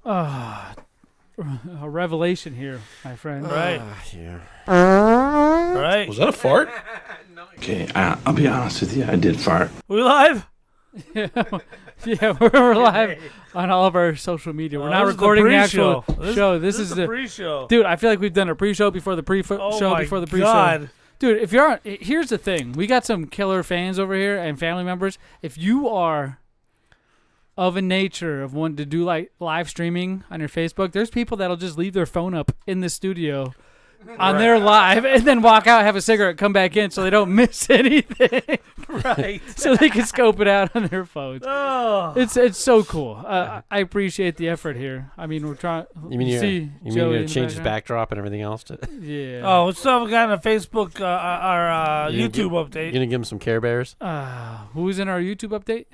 A revelation here, my friend. Right. Yeah. Right. Was that a fart? Okay, I'll be honest with you. I did fart. We live? Yeah, we're live on all of our social media. We're not recording the actual show. This is the pre-show. Dude, I feel like we've done a pre-show before the pre-show before the pre-show. God. Dude, if you're on, here's the thing. We got some killer fans over here and family members. If you are of a nature of wanting to do like live streaming on your Facebook, there's people that'll just leave their phone up in the studio on their live and then walk out, have a cigarette, come back in so they don't miss anything. Right. So they can scope it out on their phones. Oh. It's so cool. I appreciate the effort here. I mean, we're trying. You mean you're going to change his backdrop and everything else? Yeah. Oh, we still haven't gotten a Facebook, our YouTube update. You going to give him some Care Bears? Who's in our YouTube update?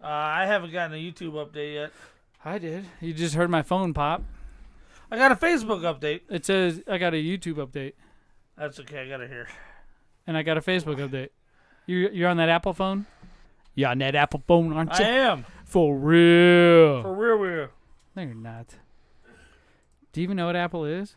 I haven't gotten a YouTube update yet. I did. You just heard my phone pop. I got a Facebook update. It says I got a YouTube update. That's okay. I got it here. And I got a Facebook update. You're on that Apple phone? You're on that Apple phone, aren't you? I am. For real. For real. No, you're not. Do you even know what Apple is?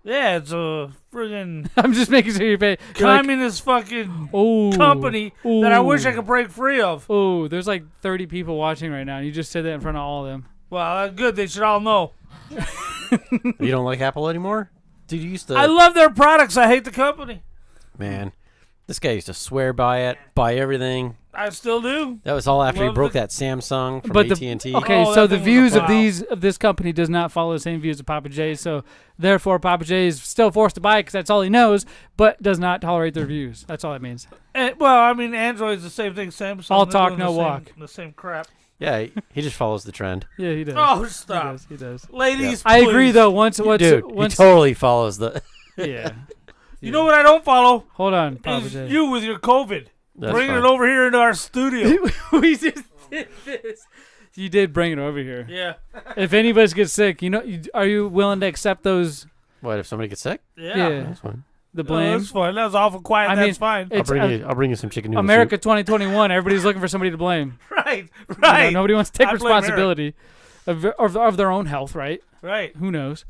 Yeah, it's a friggin' I'm just making sure you're paying. communist fucking company that I wish I could break free of. Oh, there's like 30 people watching right now. And you just said that in front of all of them. Well, good. They should all know. You don't like Apple anymore? Dude, you used to... I love their products. I hate the company. Man, this guy used to swear by it, buy everything. I still do. That was all after he Love broke that Samsung from AT&T. Okay, Oh, so that the thing was views of this company does not follow the same views of Pappa J. So therefore, Pappa J is still forced to buy it because that's all he knows, but does not tolerate their views. That's all that means. Well, I mean, Android's the same thing. Samsung. All they're talk, doing no the same- walk. The same crap. Yeah, he just follows the trend. Yeah, he does. Oh, stop. He does. Ladies, I agree please. though. Once Dude, he totally follows the... Yeah. You know what I don't follow? Hold on, Pappa Is J. you with your COVID. That's Bringing fine. it over here into our studio. We just did this. You did bring it over here. Yeah. If anybody gets sick, are you willing to accept those? What, if somebody gets sick? Yeah. That's fine. The No, blame. that's fine. That was awful quiet. I mean, that's fine. It's I'll bring you some chicken noodle America soup. 2021. Everybody's looking for somebody to blame. Right. Nobody wants to take I blame responsibility of their own health, right? Right. Who knows?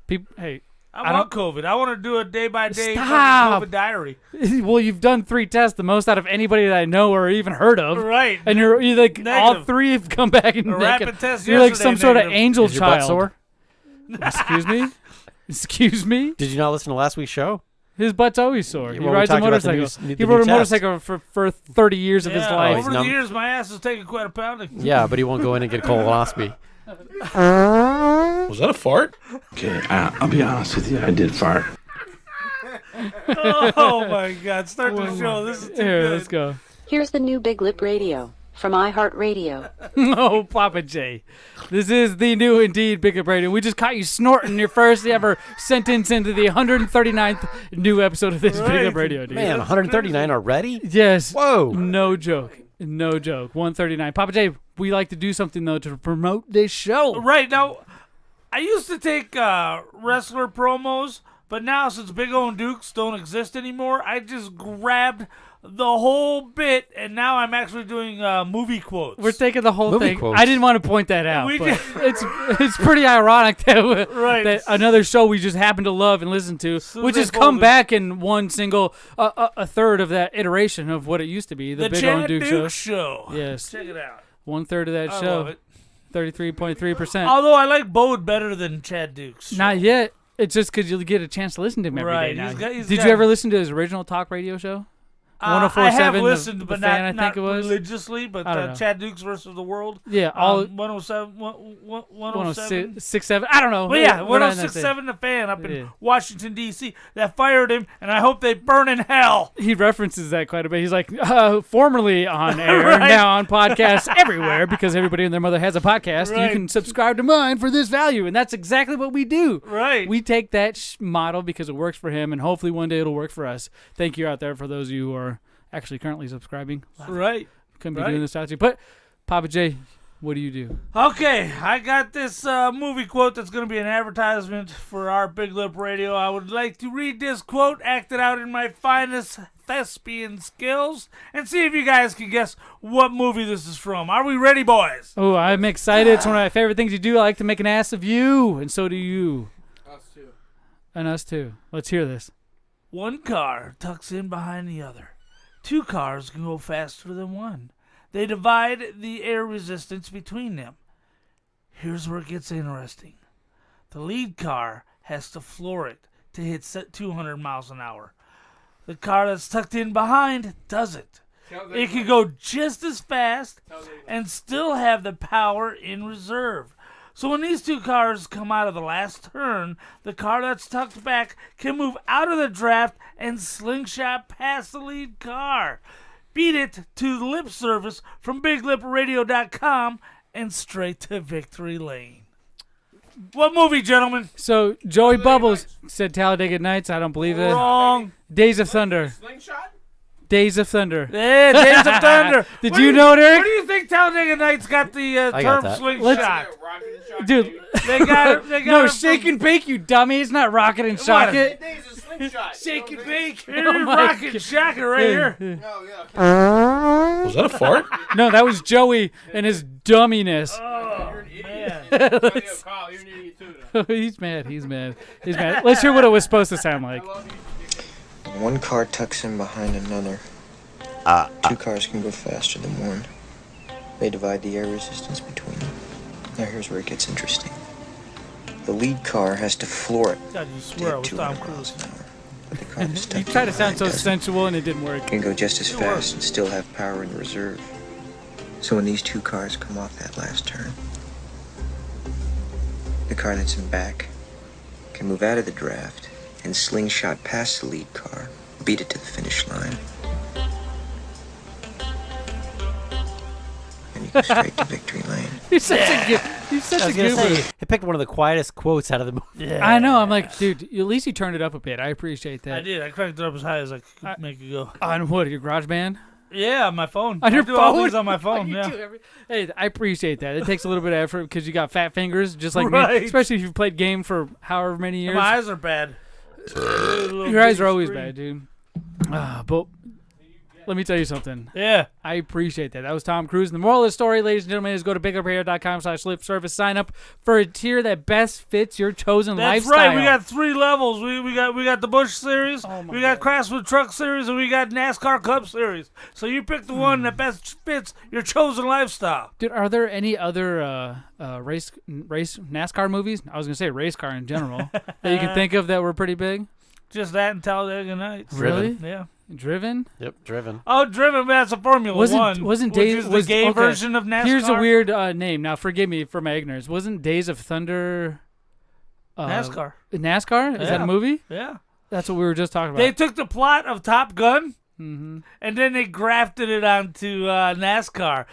Hey. I want COVID. I want to do a day-by-day Stop. COVID diary. Well, you've done 3 tests, the most out of anybody that I know or even heard of. Right. And you're like, all Negative. 3 have come back and A negative. rapid test You're like yesterday, some sort of negative. angel Is your butt child. sore? Excuse me? Excuse me? Did you not listen to last week's show? His butt's always sore. Yeah, He well, we rides a talked about the motorcycle. new- the He new rode a test. motorcycle for 30 years of his Yeah, life. over the numb. years, my ass has taken quite a pounding. Yeah, but he won't go in and get a colonoscopy. Was that a fart? Okay, I'll be honest with you. I did fart. Oh, my God. Start the show. This is too Here, good. let's go. Here's the new BigLipRadio from iHeartRadio. Oh, Pappa J. This is the new indeed BigLipRadio. We just caught you snorting your first ever sentence into the 139th new episode of this Right. BigLipRadio, dude. Man, 139 already? Yes. Whoa. No joke. No joke. 139. Pappa J, we like to do something, though, to promote this show. Right. Now, I used to take wrestler promos, but now since Big O and Dukes don't exist anymore, I just grabbed the whole bit, and now I'm actually doing movie quotes. We're taking the whole Movie thing. quotes. I didn't want to point that out, We but did. it's pretty ironic that, Right. that another show we just happen to love and listen to, So which they has come folded. back in one single, a third of that iteration of what it used to be, the Big O and Chad Duke Duke show. show. Yes. Check it out. 1/3 of that I show. love it. 33.3%. Although I like Bode better than Chad Dukes. Not yet. It's just because you'll get a chance to listen to him every day Right. now. He's Did got- you ever listen to his original talk radio show? I have 104.7, listened, the but fan, not, I think it was. religiously. But I don't know. Chad Dukes versus the World. Yeah, all 107. 107. 106.7. I don't know. Well, yeah, We're not in that 106.7, the fan up in Yeah. Washington, D.C. that fired him, and I hope they burn in hell. He references that quite a bit. He's like, formerly on air, Right. now on podcasts everywhere, because everybody and their mother has a podcast. Right. You can subscribe to mine for this value, and that's exactly what we do. Right. We take that model because it works for him, and hopefully one day it'll work for us. Thank you out there for those of you who are actually currently subscribing. Right. Couldn't be Right. doing this without you. But, Pappa J, what do you do? Okay, I got this movie quote that's going to be an advertisement for our Big Lip Radio. I would like to read this quote, acted out in my finest thespian skills and see if you guys can guess what movie this is from. Are we ready, boys? Oh, I'm excited. It's one of my favorite things to do. I like to make an ass of you, and so do you. Us too. And us too. Let's hear this. One car tucks in behind the other. Two cars can go faster than one. They divide the air resistance between them. Here's where it gets interesting. The lead car has to floor it to hit 200 miles an hour. The car that's tucked in behind doesn't. It can go just as fast and still have the power in reserve. So when these two cars come out of the last turn, the car that's tucked back can move out of the draft and slingshot past the lead car. Beat it to the lip service from BigLipRadio.com and straight to victory lane. What movie, gentlemen? So Joey Bubbles said Talladega Nights. I don't believe it. Wrong. Days of Thunder. Slingshot? Days of Thunder. Yeah, Days of Thunder. Did What you do know it, Eric? What do you think Talladega Nights got the I got term that. slingshot? Dude, They got no, it shake from- and bake, you dummy. It's not rocket and shock it. Days of slingshot. Shake and bake. Here's Oh my Rocket God. Shocker right here. Oh, yeah. Was that a fart? No, that was Joey and his dumminess. Oh, You're an idiot. man. Yo, Kyle, you're an idiot too, though. He's mad. He's mad. He's mad. Let's hear what it was supposed to sound like. I love you. One car tucks in behind another. Two cars can go faster than one. They divide the air resistance between them. Now here's where it gets interesting. The lead car has to floor it God, you to swear I hit was 200 Tom miles Cruise. an hour. But the car that's You tucked tried in to sound so behind doesn't. sensual and it didn't work. Can go just as It worked. fast and still have power in reserve. So when these two cars come off that last turn, the car that's in back can move out of the draft and slingshot past the lead car, beat it to the finish line. And you go straight to victory lane. He's such a good. He's such I a was gonna goober. say, he picked one of the quietest quotes out of the movie. Yeah. I know. I'm like, dude. At least you turned it up a bit. I appreciate that. I did. I cranked it up as high as I could make it go. On what? Your garage band? Yeah, on my phone. On your I do all phone? things on my phone. You Yeah. do hey, I appreciate that. It takes a little bit of effort because you got fat fingers, just like Right. me. Especially if you've played game for however many years. My eyes are bad. Your eyes are always bad, dude. But let me tell you something. Yeah. I appreciate that. That was Tom Cruise. And the moral of the story, ladies and gentlemen, is go to BigLipRadio.com/lip service. Sign up for a tier that best fits your chosen That's lifestyle. right. We got 3 levels. We got the Bush series, Oh my we got Craftsman Truck series, and we got NASCAR Cup series. So you pick the one that best fits your chosen lifestyle. Dude, are there any other race NASCAR movies? I was gonna say race car in general that you can think of that were pretty big. Just that and Talladega Nights. Really? Yeah. Driven? Yep, driven. Oh, Driven. That's a Formula One. Wasn't which Days is the gay version of NASCAR. Here's a weird name. Now, forgive me for my ignorance. Wasn't Days of Thunder NASCAR. NASCAR? Is that Yeah. a movie? Yeah. That's what we were just talking about. They took the plot of Top Gun. Mm-hmm. And then they grafted it onto NASCAR.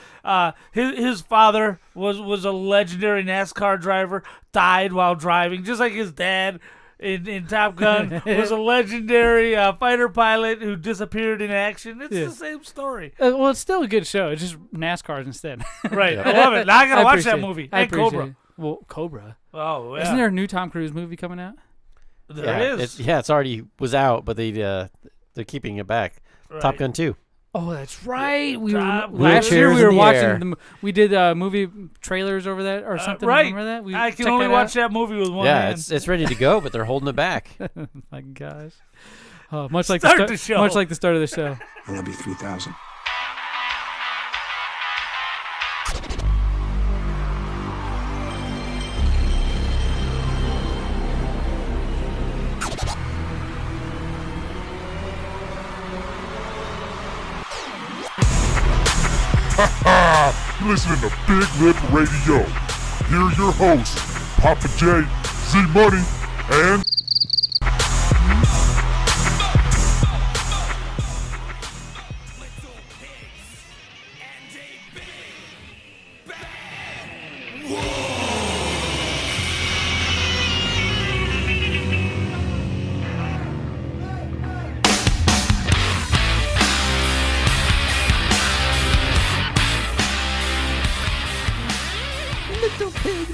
His father was a legendary NASCAR driver, died while driving, just like his dad in Top Gun was a legendary fighter pilot who disappeared in action. It's the same story. Well, it's still a good show. It's just NASCARs instead. Right. I love it. Now I got to watch that appreciate it. movie. I And Cobra. appreciate it. Well, Cobra. Oh, yeah. Isn't there a new Tom Cruise movie coming out? There it is. It's already was out, but they're keeping it back. Right. Top Gun 2. Oh, that's right. We Top were, last year Wheelchairs we in were the watching air. we did movie trailers over that or something. Right. Remember that? We I can checked only that watch out. that movie with one Yeah, hand. it's ready to go, but they're holding it back. My gosh. Oh, much like Start the the show. Much like the start of the show. I love you 3,000. Listening to Big Lip Radio. Here are your hosts, Pappa J, Zmunny, and Little pig,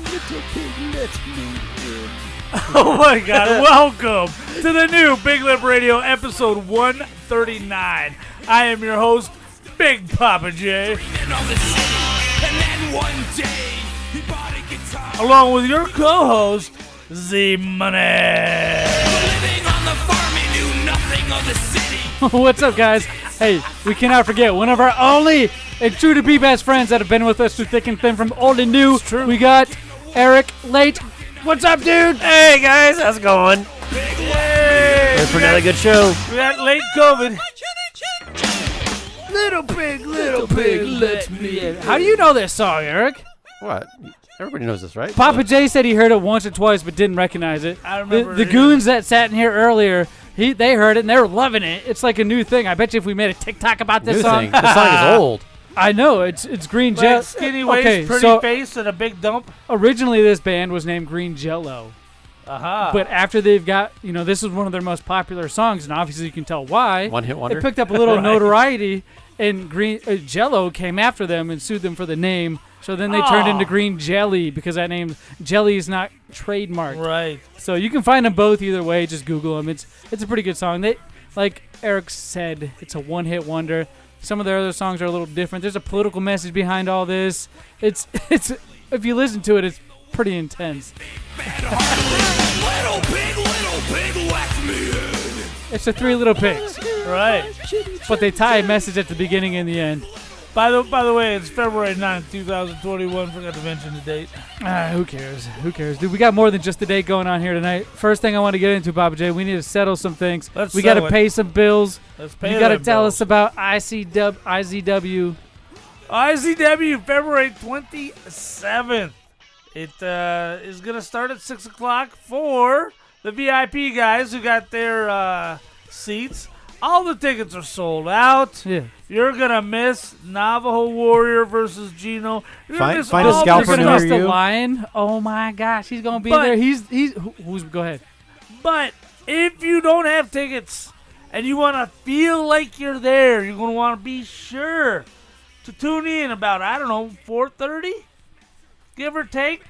let me in. Oh my God! Welcome to the new Big Lip Radio episode 139. I am your host, Big Pappa J. Along with your co-host, Zmunny. What's up, guys? Hey, we cannot forget one of our only and true to be best friends that have been with us through thick and thin from old and new. We got Eric late. What's up, dude? Hey guys, how's it going? Hey, Ready for another good show? we got late COVID. Little pig, let me in. How do you know this song, Eric? What? Everybody knows this, right? Papa J said he heard it once or twice but didn't recognize it. I remember The it. goons that sat in here earlier, they heard it and they were loving it. It's like a new thing. I bet you if we made a TikTok about this New song, thing. The song is old. I know it's Green Like Jello. skinny waist, Okay, pretty so face, and a big dump. originally this band was named Green Jello. But after they've got, this is one of their most popular songs, and obviously you can tell why. One hit wonder. It picked up a little notoriety, and Green Jello came after them and sued them for the name. So then they turned into Green Jelly because that name Jelly is not trademarked. Right. So you can find them both either way. Just Google them. It's a pretty good song. They, like Eric said, it's a one-hit wonder. Some of their other songs are a little different. There's a political message behind all this. It's if you listen to it, it's pretty intense. It's the Three Little Pigs, Right. but they tie a message at the beginning and the end. By the way, it's February 9th, 2021. Forgot to mention the date. Who cares? Who cares? Dude, we got more than just the date going on here tonight. First thing I want to get into, Papa J, we need to settle some things. We got to pay some bills. Let's pay You got to them tell bills. us about IZW. IZW, February 27th. It is going to start at 6 o'clock for the VIP guys who got their seats. All the tickets are sold out. Yeah. You're going to miss Navajo Warrior versus Gino. You're gonna miss Find a all scalper the You're near gonna stuff. miss you. the lion. Oh my gosh, he's gonna be But- there. Who's go ahead. But if you don't have tickets and you want to feel like you're there, you're going to want to be sure to tune in about, 4:30, give or take.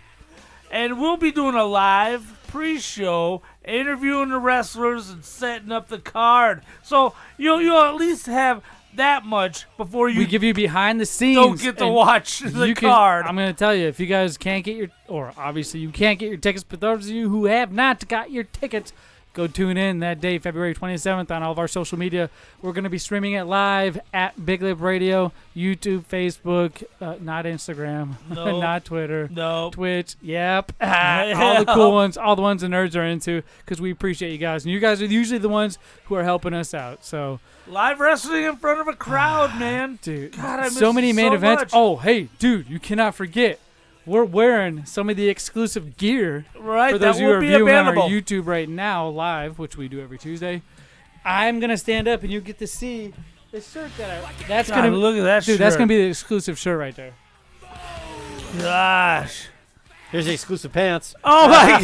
And we'll be doing a live pre-show, interviewing the wrestlers and setting up the card. So you'll at least have that much before you We give you behind the scenes. don't get to and watch the you card. I'm gonna tell you, if you guys can't get or obviously you can't get your tickets, but those of you who have not got your tickets, go tune in that day, February 27th, on all of our social media. We're going to be streaming it live at Big Lip Radio, YouTube, Facebook, not Instagram, No. not Twitter, No. Twitch. Yep. All the cool ones, all the ones the nerds are into, because we appreciate you guys. And you guys are usually the ones who are helping us out. So, Live wrestling in front of a crowd, man. dude, God, I miss so many it main so events. much. Oh, hey, dude, you cannot forget. We're wearing some of the exclusive gear Right, for those that of you who will are be viewing on our available. YouTube right now live, which we do every Tuesday. I'm gonna stand up and you get to see the shirt that's God, gonna look at that dude. shirt. That's gonna be the exclusive shirt right there. Gosh. Here's the exclusive pants. Oh my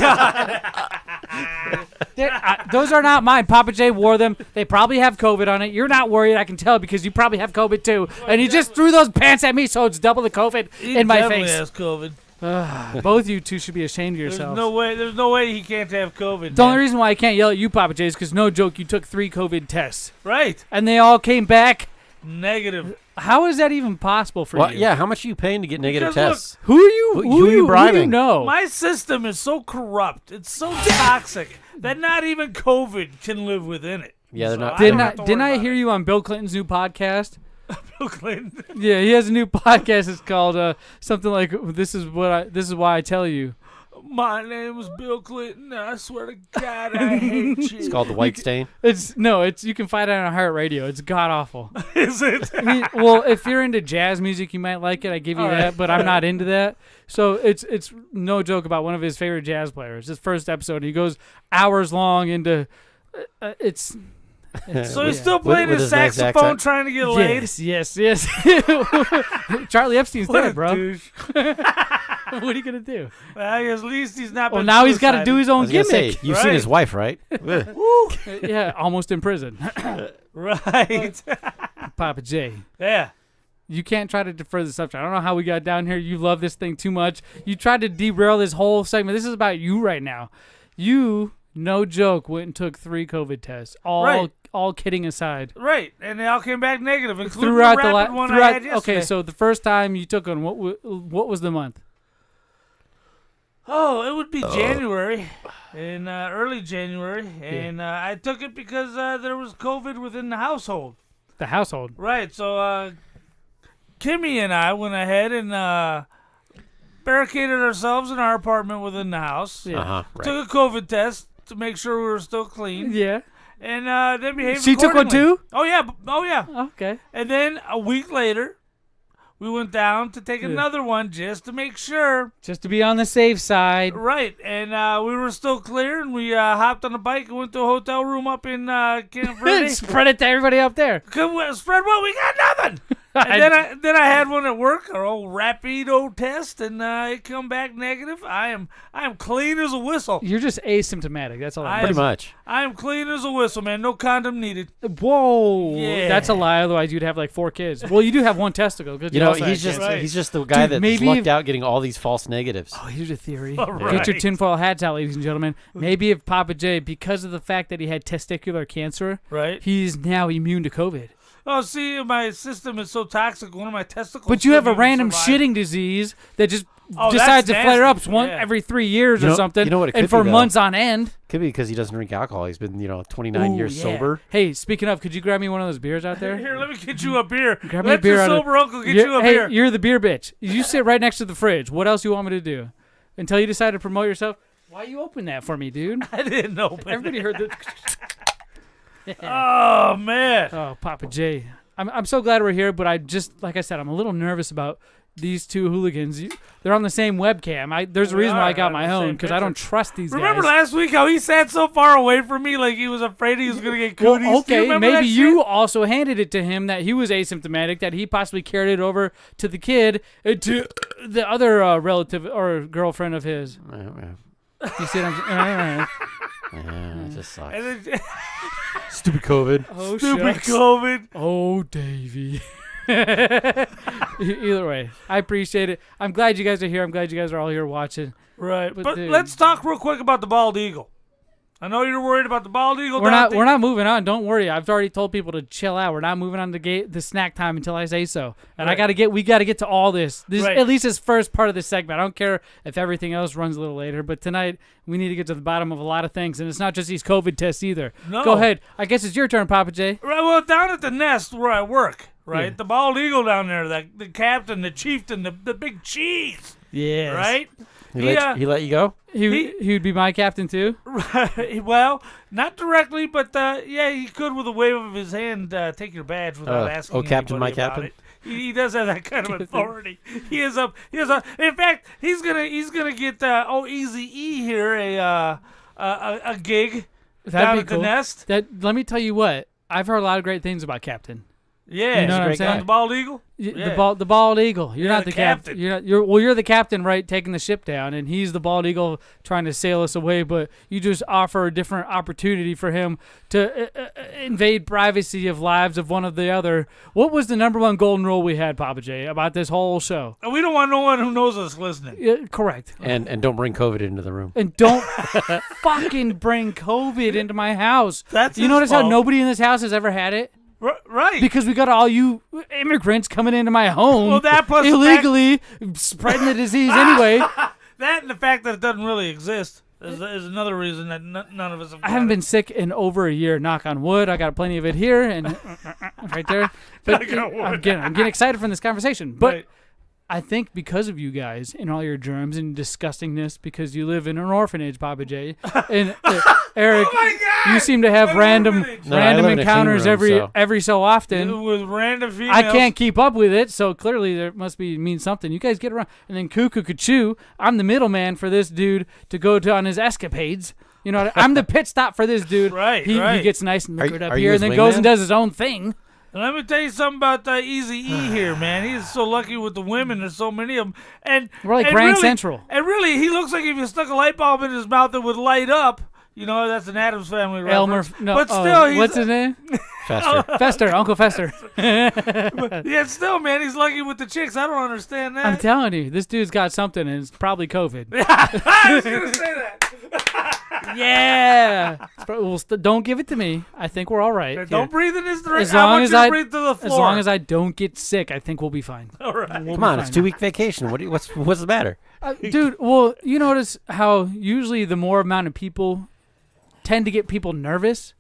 God. Those are not mine. Papa J wore them. They probably have COVID on it. You're not worried, I can tell, because you probably have COVID too. And he just threw those pants at me, so it's double the COVID He in my definitely face. has COVID. Both you two should be ashamed of There's yourselves. no way he can't have COVID. The only man. reason why I can't yell at you, Papa J, is because no joke, you took 3 COVID tests Right. and they all came back. Negative. How is that even possible for Well, you? yeah, how much are you paying to get negative Because look, tests? Who are you? Who are you Who do you bribing? know? My system is so corrupt. It's so toxic that not even COVID can live within it. Yeah, they're So not- I Didn't don't I? have to Didn't worry I about hear it. you on Bill Clinton's new podcast? Bill Clinton. Yeah, he has a new podcast. It's called something like "This is why I tell you." My name is Bill Clinton. And I swear to God, I hate you. It's called the White Stain. It's you can find it on iHeartRadio. It's god awful. Is it? Well, if you're into jazz music, you might like it. I give you All that, right. but I'm not into that. So it's no joke about one of his favorite jazz players. His first episode, he goes hours long into it's. So he's still playing With his his nice saxophone, accent. trying to get laid. Yes. Charlie Epstein's What a dead, bro. douche. What are you gonna do? Well, at least he's not. Well, been now he's got to suicided. do his I own was gonna gimmick. say, you've seen his wife, right? Yeah, almost in prison. Right. Papa J. Yeah. You can't try to defer the subject. I don't know how we got down here. You love this thing too much. You tried to derail this whole segment. This is about you right now. You, no joke, went and took 3 COVID tests. All kidding aside. Right, and they all came back negative, including Throughout the rapid one I had yesterday. Okay, so the first time you took one, what was the month? Oh, it would be January, in early January, and I took it because there was COVID within the household. The household. Right, so Kimmy and I went ahead and barricaded ourselves in our apartment within the house. Yeah. Right. Took a COVID test to make sure we were still clean. Yeah. And then behaved She took one accordingly. too? Oh, yeah. Oh, yeah. Okay. And then a week later, we went down to take another one just to make sure. Just to be on the safe side. Right. And we were still clear, and we hopped on a bike and went to a hotel room up in Camp Verde. Spread it to everybody up there. Spread what? We got nothing. And then I had one at work, our old rapido test, and it come back negative. I am clean as a whistle. You're just asymptomatic. That's all. Pretty much. I am clean as a whistle, man. No condom needed. Whoa. Yeah. That's a lie. Otherwise, you'd have like 4 kids. Well, you do have 1 testicle. You know, he's just the guy that's maybe lucked out getting all these false negatives. Oh, here's a theory. Right. Get your tinfoil hats out, ladies and gentlemen. Maybe if Pappa J, because of the fact that he had testicular cancer, Right. he's now immune to COVID. Oh, see, my system is so toxic. One of my testicles. But you have a couldn't random even survive. shitting disease that just Oh, decides to that's flare up nasty. every 3 years You or know- something, you know what it and could for be, though? months on end. Could be because he doesn't drink alcohol. He's been, 29 years yeah. sober. Hey, speaking of, could you grab me one of those beers out there? Here, let me get you a beer. Grab me Let a beer your out of- sober uncle get you a Hey, beer. you're the beer bitch. You sit right next to the fridge. What else you want me to do? Until you decide to promote yourself? Why you open that for me, dude? I didn't open Everybody it. heard that. Oh, man. Oh, Pappa J. I'm so glad we're here, but like I said, I'm a little nervous about these 2 hooligans. They're on the same webcam. There's a reason why I got my own, because I don't trust these Remember guys. last week how he sat so far away from me like he was afraid he was going to get cooties? Well, Do you okay, remember that maybe you shit? also handed it to him that he was asymptomatic, that he possibly carried it over to the kid, to the other relative or girlfriend of his. You see what I'm saying? Yeah, it just sucks. And then, Stupid COVID. Oh, stupid shucks. COVID. Oh, Davey. Either way, I appreciate it. I'm glad you guys are here. I'm glad you guys are all here watching. Right. But dude, let's talk real quick about the bald eagle. I know you're worried about the bald eagle. We're not moving on. Don't worry. I've already told people to chill out. We're not moving on to the snack time until I say so. And Right. we got to get to all this. Right. At least this first part of the segment. I don't care if everything else runs a little later, but tonight we need to get to the bottom of a lot of things, and it's not just these COVID tests either. No. Go ahead. I guess it's your turn, Pappa J. Right. Well, down at the nest where I work, right? Yeah. The bald eagle down there, the captain, the chieftain, the big cheese. Yes. Right? He let you go? He would be my captain too. Right. Well, not directly, but yeah, he could with a wave of his hand take your badge without asking. Captain, my anybody about captain? it. He does have that kind of authority. He is up. In fact, he's gonna get Easy E here a gig down at the nest. Let me tell you what. I've heard a lot of great things about Captain. Yeah, You know what I'm saying? The bald eagle. The bald eagle. You're not the the captain. captain. You're the captain, right? Taking the ship down, and he's the bald eagle trying to sail us away. But you just offer a different opportunity for him to invade privacy of lives of one of the other. What was the number 1 golden rule we had, Pappa J, about this whole show? And we don't want no one who knows us listening. Correct. And don't bring COVID into the room. And don't fucking bring COVID into my house. That's you his notice how fault. nobody in this house has ever had it? Right. Because we got all you immigrants coming into my home Well, that plus the illegally spreading the disease anyway. That and the fact that it doesn't really exist is another reason that none of us have I haven't been sick in over a year. Knock on wood. I got plenty of it here and right there. But Knock on wood. I'm getting excited from this conversation. But Right. I think because of you guys and all your germs and disgustingness, because you live in an orphanage, Pappa J, and Eric, Oh my God! you seem to have An random orphanage. No, I live in a encounters clean room, every so often. With random females. I can't keep up with it, so clearly there must mean something. You guys get around, and then cuckoo Kachoo, I'm the middleman for this dude to go on his escapades. You know, I'm the pit stop for this dude. Right, He right. gets nice and liquored up are you here, his and then goes and wingman? does his own thing. And let me tell you something about Easy E here, man. He's so lucky with the women. There's so many of them. And We're like and Grand really, Central. And really, he looks like if you stuck a light bulb in his mouth, it would light up. You know, that's an Addams Family Elmer, reference. no, but still, he's, what's his name? Faster. Fester, Uncle Fester. yeah, still, man, he's lucky with the chicks. I don't understand that. I'm telling you, this dude's got something, and it's probably COVID. I was gonna say that. Yeah. Don't give it to me. I think we're all right. Don't breathe in this direction. As long as I breathe to the floor. As long as I don't get sick, I think we'll be fine. All right. Come on, it's 2-week vacation. What's the matter? Dude, well, you notice how usually the more amount of people tend to get people nervous?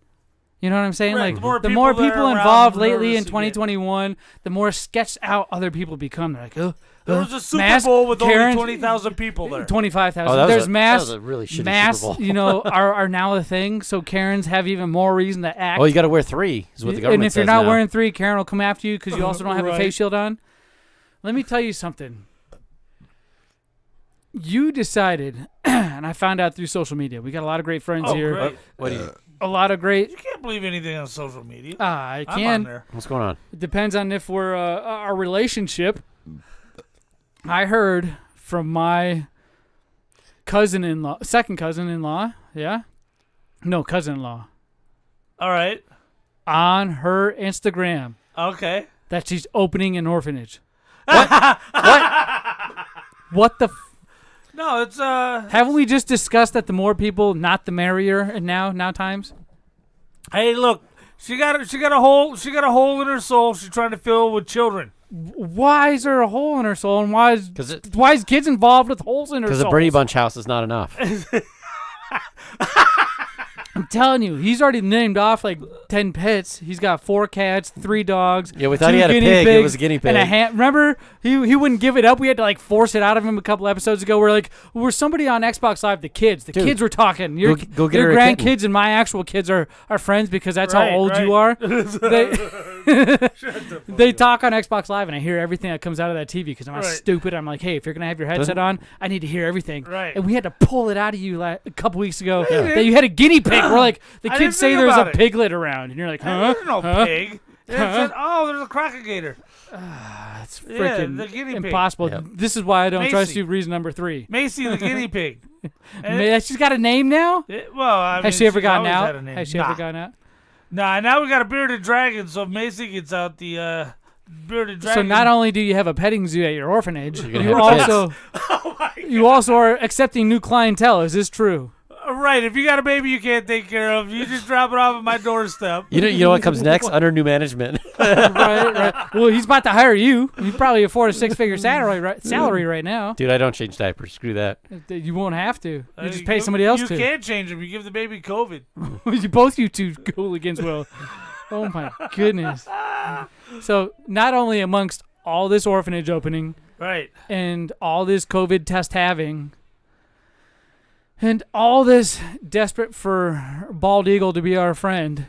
You know what I'm saying? Right, Like the more people that are involved around, lately in nervous you get. 2021, the more sketched out other people become. They're like, There was a Super mass Bowl with Karens- only 20,000 people there. 25,000. Oh, that was There's mass. That was a really shitty mass, Super Bowl. you know, are now a thing. So Karens have even more reason to act. Oh, you got to wear 3. Is what the government and if says you're not now. wearing 3, Karen will come after you because you also don't have a Right. face shield on. Let me tell you something. You decided, and I found out through social media. We got a lot of great friends Oh, here. great. What do you? A lot of great. You can't believe anything on social media. I I'm on can. there. What's going on? It depends on if we're our relationship. I heard from my second cousin-in-law. Yeah, no cousin-in-law. All right. On her Instagram Okay. that she's opening an orphanage. What? What the? No, it's Haven't we just discussed that the more people, not the merrier, and now times? Hey, look, she got a hole in her soul. She's trying to fill with children. Why is there a hole in her soul, and why is kids involved with holes in her soul? Because a Brady Bunch house is not enough. I'm telling you, he's already named off like 10 pets. He's got 4 cats, 3 dogs. Yeah, we thought 2 he had a guinea pig. It pigs, was a guinea pig. And a remember, he wouldn't give it up. We had to like force it out of him a couple episodes ago. We're like, we're somebody on Xbox Live. The kids were talking. Your go get your her a kitten. grandkids and my actual kids are friends because that's Right, how old right. you are. They talk on Xbox Live, and I hear everything that comes out of that TV because I'm not Right. stupid. I'm like, hey, if you're gonna have your headset on, I need to hear everything. Right. And we had to pull it out of you a couple weeks ago that you had a guinea pig. We're like, the I kids didn't say think there's a about it. piglet around, and you're like, huh? There's no Huh? pig. It said, oh, there's a crocagator. It's Yeah, freaking the guinea pig. impossible. Yep. This is why I don't trust Macy. you. Reason number 3. Macy the guinea pig. She's got a name now. Well, Has she ever gotten always out? had a name. Has she ever gotten out? Nah, now we got a bearded dragon, so if Macy gets out, the bearded dragon. So not only do you have a petting zoo at your orphanage, You're gonna you have kids. also Oh my you also are accepting new clientele. Is this true? Right, if you got a baby you can't take care of, you just drop it off at my doorstep. You know what comes next? Under new management. right. Well, he's about to hire you. You probably afford a 6-figure salary right now. Dude, I don't change diapers. Screw that. You won't have to. You just You pay give- somebody else You to. can't change them. You give the baby COVID. You two hooligans will. Oh my goodness. So not only amongst all this orphanage opening Right. and all this COVID test having and all this desperate for Bald Eagle to be our friend,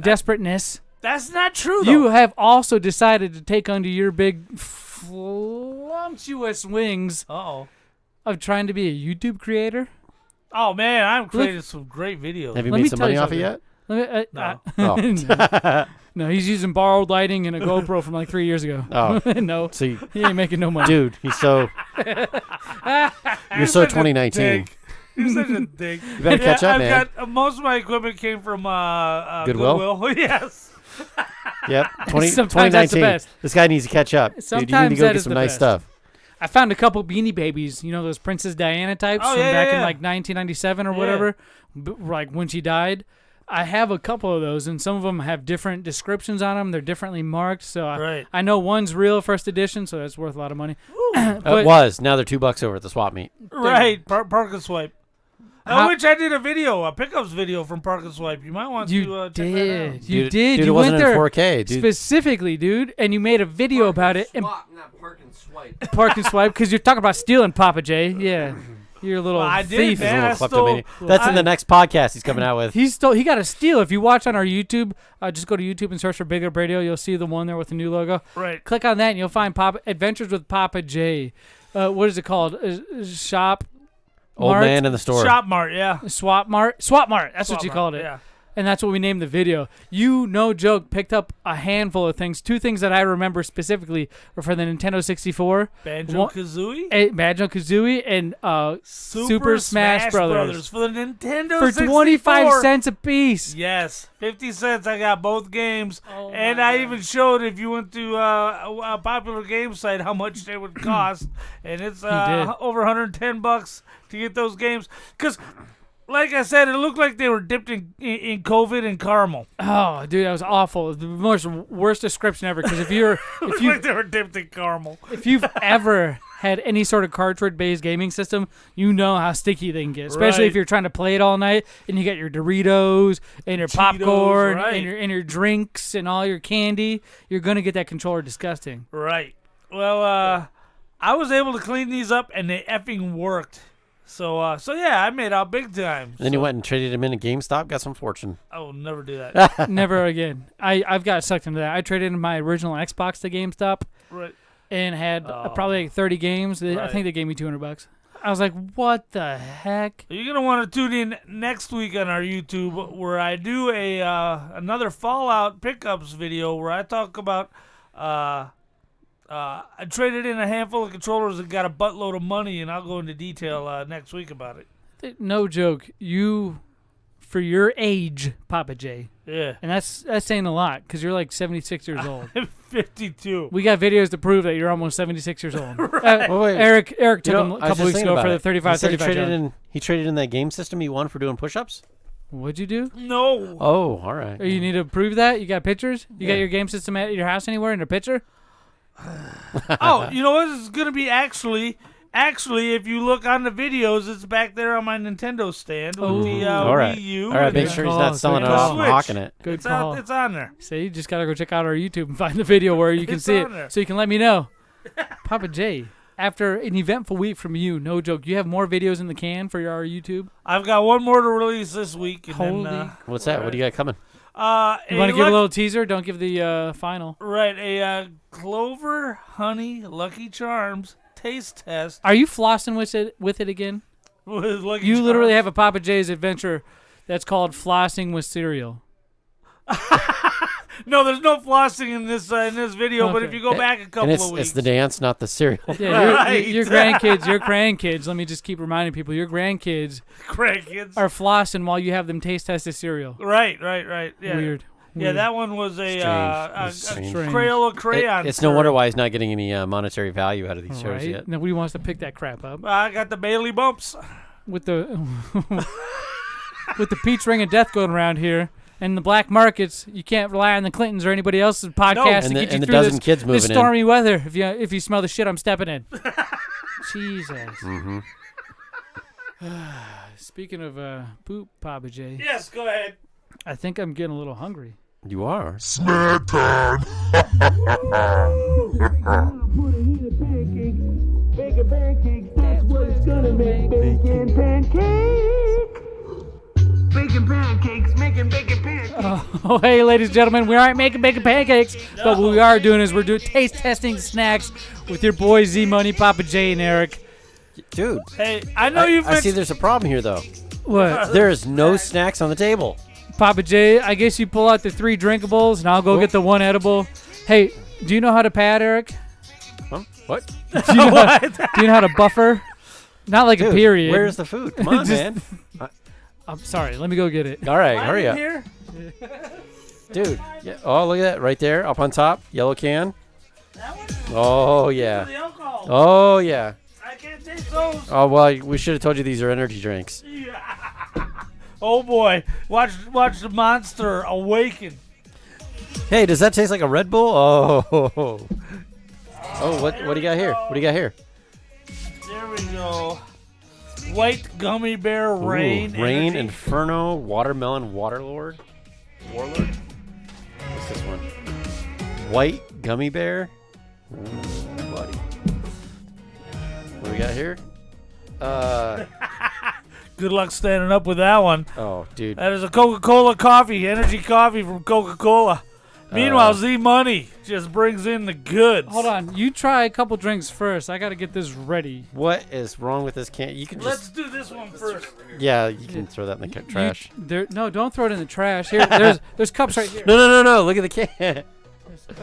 desperateness, That's not true, though. you have also decided to take under your big voluptuous wings Uh-oh. of trying to be a YouTube creator. Oh, man, I'm creating some great videos. Have you Let me made some tell money you off it something. yet? No. Oh. No, he's using borrowed lighting and a GoPro from like 3 years ago. Oh. No, So, he ain't making no money. dude, you're so such a 2019. dick. You're such a dick. You better catch up, I've man. got, most of my equipment came from Goodwill? Yes. Yep. Sometimes that's the 2019. best. This guy needs to catch up. Dude, you need Sometimes to go that get is some the nice best. stuff. I found a couple Beanie Babies, you know, those Princess Diana types Oh, from yeah, back yeah, in yeah. like 1997 or Yeah. whatever, like when she died. I have a couple of those, and some of them have different descriptions on them. They're differently marked, so Right. I know one's real first edition, so that's worth a lot of money. It But- was. Now they're $2 over at the swap meet. Right. Park and Swipe. How- Which I did a video, a pickups video from Park and Swipe. You might want You to check did. that out. You Dude, did. Dude, You it wasn't went in there 4K, dude. specifically, dude, and you made a video about it and Swap, not park and swipe. Park and Swipe because you're talking about stealing, Papa J. Yeah, you're a little Well, I did, thief. man. He's a I little stole- kleptomaniac. That's in the next podcast he's coming out with. He got a steal. If you watch on our YouTube, just go to YouTube and search for BigLipRadio. You'll see the one there with the new logo. Right. Click on that and you'll find Adventures with Pappa J. What is it called? Shop Old Mart? man in the store. Shop Mart, yeah. Swap Mart. Swap Mart. That's what Swap you Mart, called it. Yeah. And that's what we named the video. You, no joke, picked up a handful of things. 2 things that I remember specifically were for the Nintendo 64. Banjo-Kazooie? Banjo-Kazooie and Super Smash Brothers. for the Nintendo For 64. 25 cents a piece. Yes, 50 cents. I got both games, Oh and my I God. even showed if you went to a popular game site how much they would cost, and it's did. over $110 to get those games. Because like I said, it looked like they were dipped in COVID and caramel. Oh, dude, that was awful. The worst description ever. Because if Looked like they were dipped in caramel. if you've ever had any sort of cartridge-based gaming system, you know how sticky they can get. Especially if Right. you're trying to play it all night and you got your Doritos and your popcorn right. and your drinks and all your candy. You're gonna get that controller disgusting. Right. Well, I was able to clean these up, and they effing worked. So yeah, I made out big time. Then you went and traded him in at GameStop, got some fortune. I will never do that. Never again. I've got sucked into that. I traded in my original Xbox to GameStop Right. and had probably like 30 games. I Right. think they gave me $200. I was like, what the heck? You're gonna want to tune in next week on our YouTube, where I do another Fallout pickups video where I talk about I traded in a handful of controllers and got a buttload of money, and I'll go into detail next week about it. No joke. You, for your age, Pappa J, Yeah. and that's saying a lot because you're like 76 years old. I'm 52. We got videos to prove that you're almost 76 years old. Oh, wait. Eric took You know, him I a was couple just weeks thinking ago about for the it. 35 He said challenge. he traded in that game system he won for doing push-ups? What'd you do? No. Oh, all right. Oh, you need to prove that? You got pictures? You got Yeah. your game system at your house anywhere in a picture? Oh, you know what? It's gonna be actually, if you look on the videos, it's back there on my Nintendo stand with the all right. Wii U. All right, and make the- sure he's call. not selling it Good off call. and Switch. hawking it. Good It's call. It's on there. See, you just got to go check out our YouTube and find the video where you can It's see on it there. so you can let me know. Pappa J, after an eventful week from you, no joke, you have more videos in the can for our YouTube? I've got one more to release this week. And Holy. then, What's that? What do you got coming? You want to give a little teaser? Don't give the final. Right, a Clover Honey Lucky Charms taste test Are you flossing with it again? with Lucky You literally Charms. have a Pappa J's adventure that's called Flossing with Cereal. No, there's no flossing in this video. But if Okay. you go back a couple And of weeks, it's the dance, not the cereal. Yeah, Right. your grandkids, let me just keep reminding people, your grandkids grandkids. are flossing while you have them taste test the cereal. Right. Yeah. Weird. Yeah, that one was a Strange. Crayola crayon. It's no wonder why he's not getting any monetary value out of these shows Right? yet. Nobody wants to pick that crap up. I got the Bailey bumps. With the with the peach ring of death going around here and the black markets, you can't rely on the Clintons or anybody else's podcast And to the- get you and the through dozen this, kids this moving in. stormy weather. If you smell the shit I'm stepping in. Jesus. Mm-hmm. Speaking of poop, Pappa J, Yes, go ahead. I think I'm getting a little hungry. You are. Snack time. Oh, hey, ladies and gentlemen, we aren't making bacon pancakes, but what we are doing is we're doing taste testing snacks with your boys Zmunny, Pappa J, and Eric. Dude, Hey, I know you've I see mentioned. there's a problem here, though. What? There is no snacks on the table. Pappa J, I guess you pull out the 3 drinkables, and I'll go get the 1 edible. Hey, do you know how to pad, Eric? Huh? What? Do you know, do you know how to buffer? Not like Dude, a period. where's the food? Come on, Just- man. I'm sorry. Let me go get it. All right, Mine hurry in up. Here? Dude. Yeah. Oh, look at that. Right there, up on top. Yellow can. That one? Oh, yeah. The alcohol. Oh, yeah. I can't taste those. Oh, well, we should have told you these are energy drinks. Oh boy, watch the monster awaken. Hey, does that taste like a Red Bull? Oh. Oh, what do you got here? What do you got here? There we go. White gummy bear rain. Ooh, Rain, energy. Inferno, Watermelon, Warlord. What's this one? White gummy bear. Ooh, buddy. What do we got here? Good luck standing up with that one. Oh, dude. That is a Coca-Cola coffee, energy coffee from Coca-Cola. Meanwhile, Z-Money just brings in the goods. Hold on. You try a couple drinks first. I got to get this ready. What is wrong with this can? You can Let's just. do this one first. Yeah, you can throw that in the trash. No, don't throw it in the trash. Here, there's cups right here. No. Look at the can.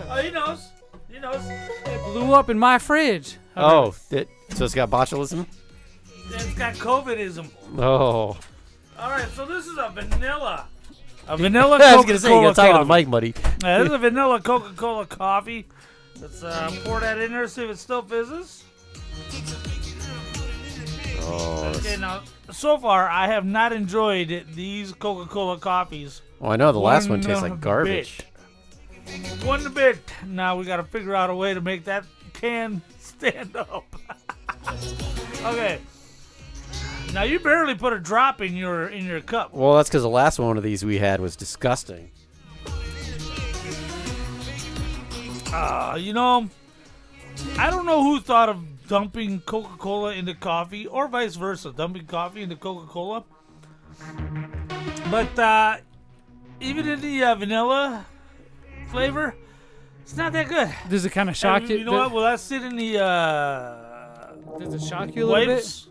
Oh, he knows. It blew up in my fridge. Oh, so it's got botulism? It's got COVIDism. Oh. All right, so this is a vanilla. A vanilla I was Coca-Cola going to say, you're talking to the coffee. mic, buddy. Yeah, this is a vanilla Coca-Cola coffee. Let's pour that in there, see if it still fizzes. Oh, let's Okay, so far, I have not enjoyed these Coca-Cola coffees. Oh, I know. The last one tastes like garbage. One bit. Now we got to figure out a way to make that can stand up. Okay. Now you barely put a drop in your cup. Well, that's because the last one of these we had was disgusting. You know, I don't know who thought of dumping Coca-Cola into coffee, or vice versa, dumping coffee into Coca-Cola. But even in the vanilla flavor, it's not that good. Does it kind of shock you? You know what? Will that sit in the Does it shock you a little wipes?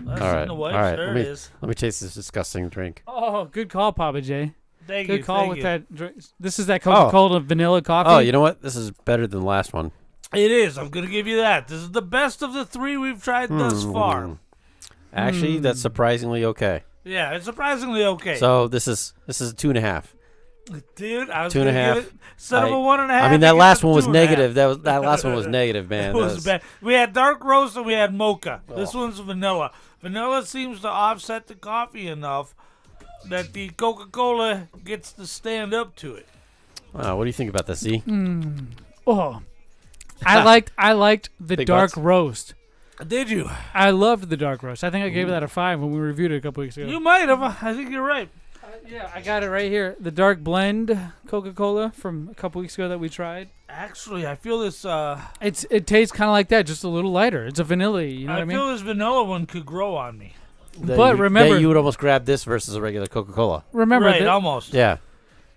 That's All right. in the wipes. All right. There it is. Let me taste this disgusting drink. Oh, good call, Pappa J. Thank you. Good call thank with you. that drink. This is that Coca-Cola vanilla coffee. Oh, you know what? This is better than the last one. It is. I'm going to give you that. This is the best of the three we've tried thus far. Actually, that's surprisingly okay. Yeah, it's surprisingly okay. So this is a 2.5. Dude, I was 2.5. gonna give it instead of a 1.5. I mean, that you last get the one was 2.5. negative. That last one was negative, man. It was bad. We had dark roast and we had mocha. This one's vanilla. Vanilla seems to offset the coffee enough that the Coca-Cola gets to stand up to it. Wow, what do you think about this, Z? Oh, I liked the Big dark butts? roast. Did you? I loved the dark roast. I think I gave that a 5 when we reviewed it a couple weeks ago. You might have. I think you're right. Yeah, I got it right here. The dark blend Coca-Cola from a couple weeks ago that we tried. Actually, I feel this. It tastes kind of like that, just a little lighter. It's a vanilla. You know what I mean? feel this vanilla one could grow on me. Remember, that you would almost grab this versus a regular Coca-Cola. remember Right, that almost. Yeah.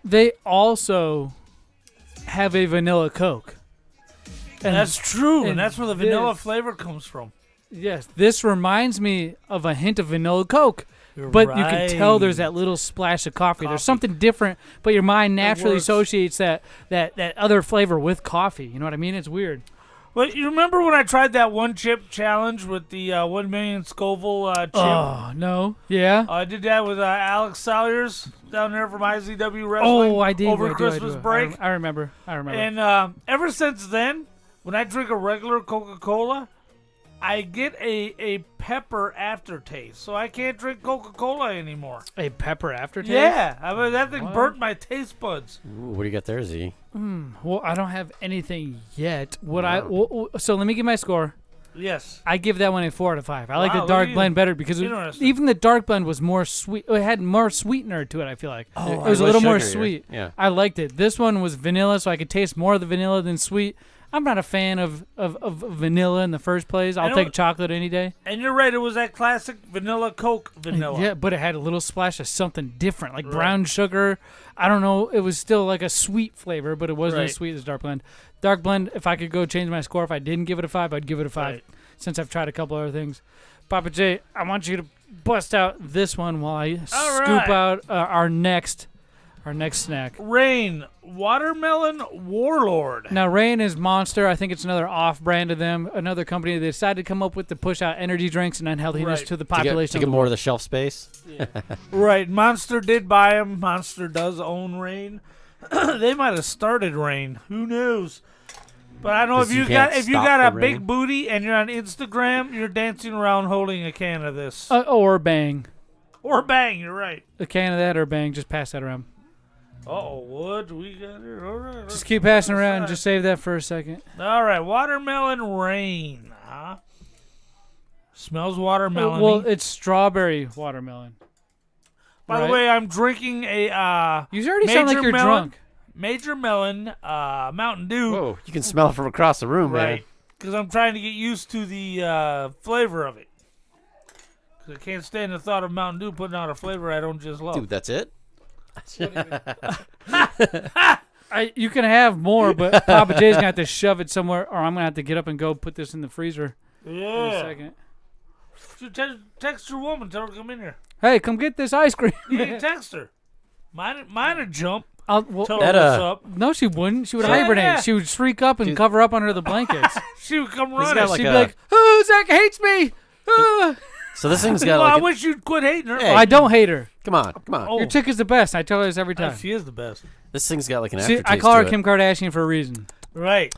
they also have a vanilla Coke. And That's true, and and that's where the vanilla this- flavor comes from. yes, this reminds me of a hint of vanilla Coke. But you can tell there's that little splash of coffee. There's something different, but your mind naturally works. associates that other flavor with coffee. You know what I mean? It's weird. Well, you remember when I tried that one chip challenge with the 1 million Scoville chip? Oh, no. Yeah? I did that with Alex Salyers down there from IZW Wrestling. Oh, I did. over I do, Christmas I do. break. I remember. And ever since then, when I drink a regular Coca-Cola, I get a pepper aftertaste, so I can't drink Coca-Cola anymore. A pepper aftertaste? Yeah, I mean that thing What? burnt my taste buds. Ooh, what do you got there, Z? Well, I don't have anything yet. So let me give my score. Yes. I give that one a 4 out of 5. I like Wow, the dark look at blend you. better because Interesting. even the dark blend was more sweet. It had more sweetener to it, I feel like. Oh, it was a it little was more sugarier. sweet. Yeah. I liked it. This one was vanilla, so I could taste more of the vanilla than sweet. I'm not a fan of vanilla in the first place. I'll know take what- chocolate any day. And you're right, it was that classic vanilla Coke vanilla. Yeah, but it had a little splash of something different, like brown sugar. I don't know. It was still like a sweet flavor, but it wasn't as Right. sweet as dark blend. Dark blend, if I could go change my score, if I didn't give it a 5, I'd give it a 5 Right. since I've tried a couple other things. Pappa J, I want you to bust out this one while I All scoop right. out our next snack. Rain, Watermelon Warlord. Now, Rain is Monster. I think it's another off-brand of them, another company that decided to come up with to push out energy drinks and unhealthiness Right. to the To get, population. to of get the more of the shelf space. Right, Monster did buy them. Monster does own Rain. They might have started Rain. Who knows? But I know Because if you you can't got stop a the big rain. booty and you're on Instagram, you're dancing around holding a can of this. or Bang. Or Bang, you're right. A can of that or Bang. Just pass that around. Uh-oh, what do we got here? All right. Just keep passing around. Just save that for a second. All right, Watermelon Rain. Huh? Smells watermelon. Well, it's strawberry watermelon. By the right? way, I'm drinking a You already sound like Major you're Melon. drunk. Major Melon Mountain Dew. Whoa, you can smell it from across the room, man. Right. Because I'm trying to get used to the flavor of it. Because I can't stand the thought of Mountain Dew putting out a flavor I don't just love. Dude, that's it? You can have more, but Pappa J's gonna have to shove it somewhere, or I'm gonna have to get up and go put this in the freezer in a Yeah. second. So text your woman. Tell her to come in here. Hey, come get this ice cream. You can text her. Mine would jump. Tell Tell That, her what's up. no, she wouldn't. She would Yeah, hibernate. yeah. She would shriek up and cover up under the blankets. She would come got running. like She'd a- be like, "Oh, Zach hates me." So this thing's got well, I like... wish you'd quit hating her. Hey. I don't hate her. Come on. Oh. Your chick is the best. I tell her this every time. She is the best. This thing's got like an See, aftertaste I call her to it. Kim Kardashian for a reason. Right.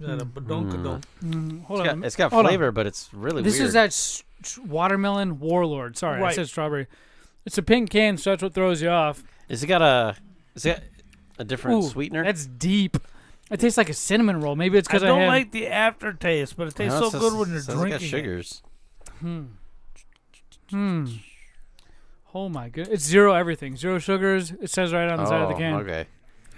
Got a badonkadonk. Hold on. It's got Hold on. flavor, but it's really This weird. is that watermelon warlord. Sorry, I Right. said strawberry. It's a pink can, so that's what throws you off. Is it got a different Ooh, sweetener? That's deep. It tastes like a cinnamon roll. Maybe it's I because don't have. like the aftertaste, but it tastes No, so it good when you're says it's got drinking it. sugars. Oh my god! It's zero everything. Zero sugars. It says right on the side of the can. Okay.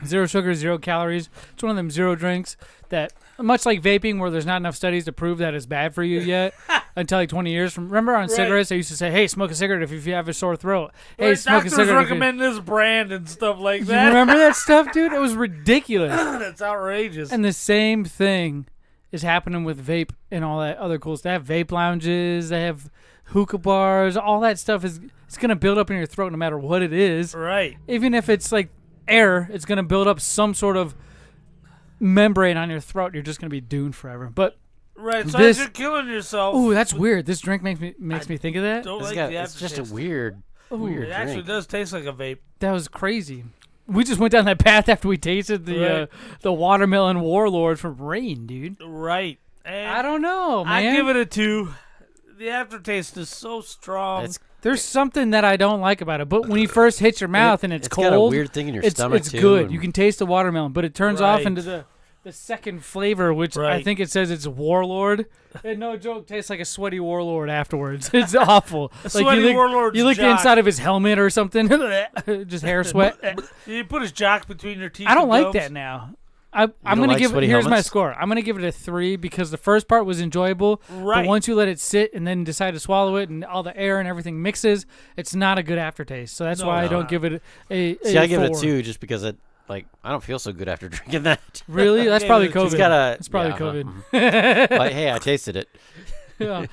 Zero sugar, 0 calories. It's one of them zero drinks that, much like vaping, where there's not enough studies to prove that it's bad for you yet, until like 20 years from. Remember on cigarettes, they used to say, "Hey, smoke a cigarette if you have a sore throat." Hey, Right, smoke a doctors cigarette. recommend this brand and stuff like You that. remember that stuff, dude? It was ridiculous. That's outrageous. And the same thing is happening with vape and all that other cool stuff. They have vape lounges. They have hookah bars. All that stuff is it's gonna build up in your throat no matter what it is. Right. Even if it's like air, it's going to build up some sort of membrane on your throat. You're just going to be doomed forever. But Right. So this- as you're killing yourself. ooh, that's weird. This drink makes me think of that. Don't It's, like got, the it's just a aftertaste. weird It actually drink. does taste like a vape. That was crazy. We just went down that path after we tasted the watermelon warlord from Rain, dude. Right. And I don't know, man. I give it a 2. The aftertaste is so strong. There's something that I don't like about it, but when you first hit your mouth and it's cold, got a weird thing in your stomach it's too. good. and- You can taste the watermelon, but it turns off Right. into the second flavor, which I Right. think it says it's warlord. And no joke, tastes like a sweaty warlord afterwards. It's awful. sweaty warlord's You lick the jock. inside of his helmet or something, just hair sweat. You put his jock between your teeth. I don't and like gums. that now. I'm don't gonna like give it. sweaty Here's my helmets? score. I'm gonna give it a 3 because the first part was enjoyable, Right. but once you let it sit and then decide to swallow it and all the air and everything mixes, it's not a good aftertaste. So that's No, why I no. don't give it a See, I give it a 4. 2 just because I don't feel so good after drinking that. Really? That's Yeah, probably it's COVID. got It's probably yeah, COVID. But, hey, I tasted it. Yeah.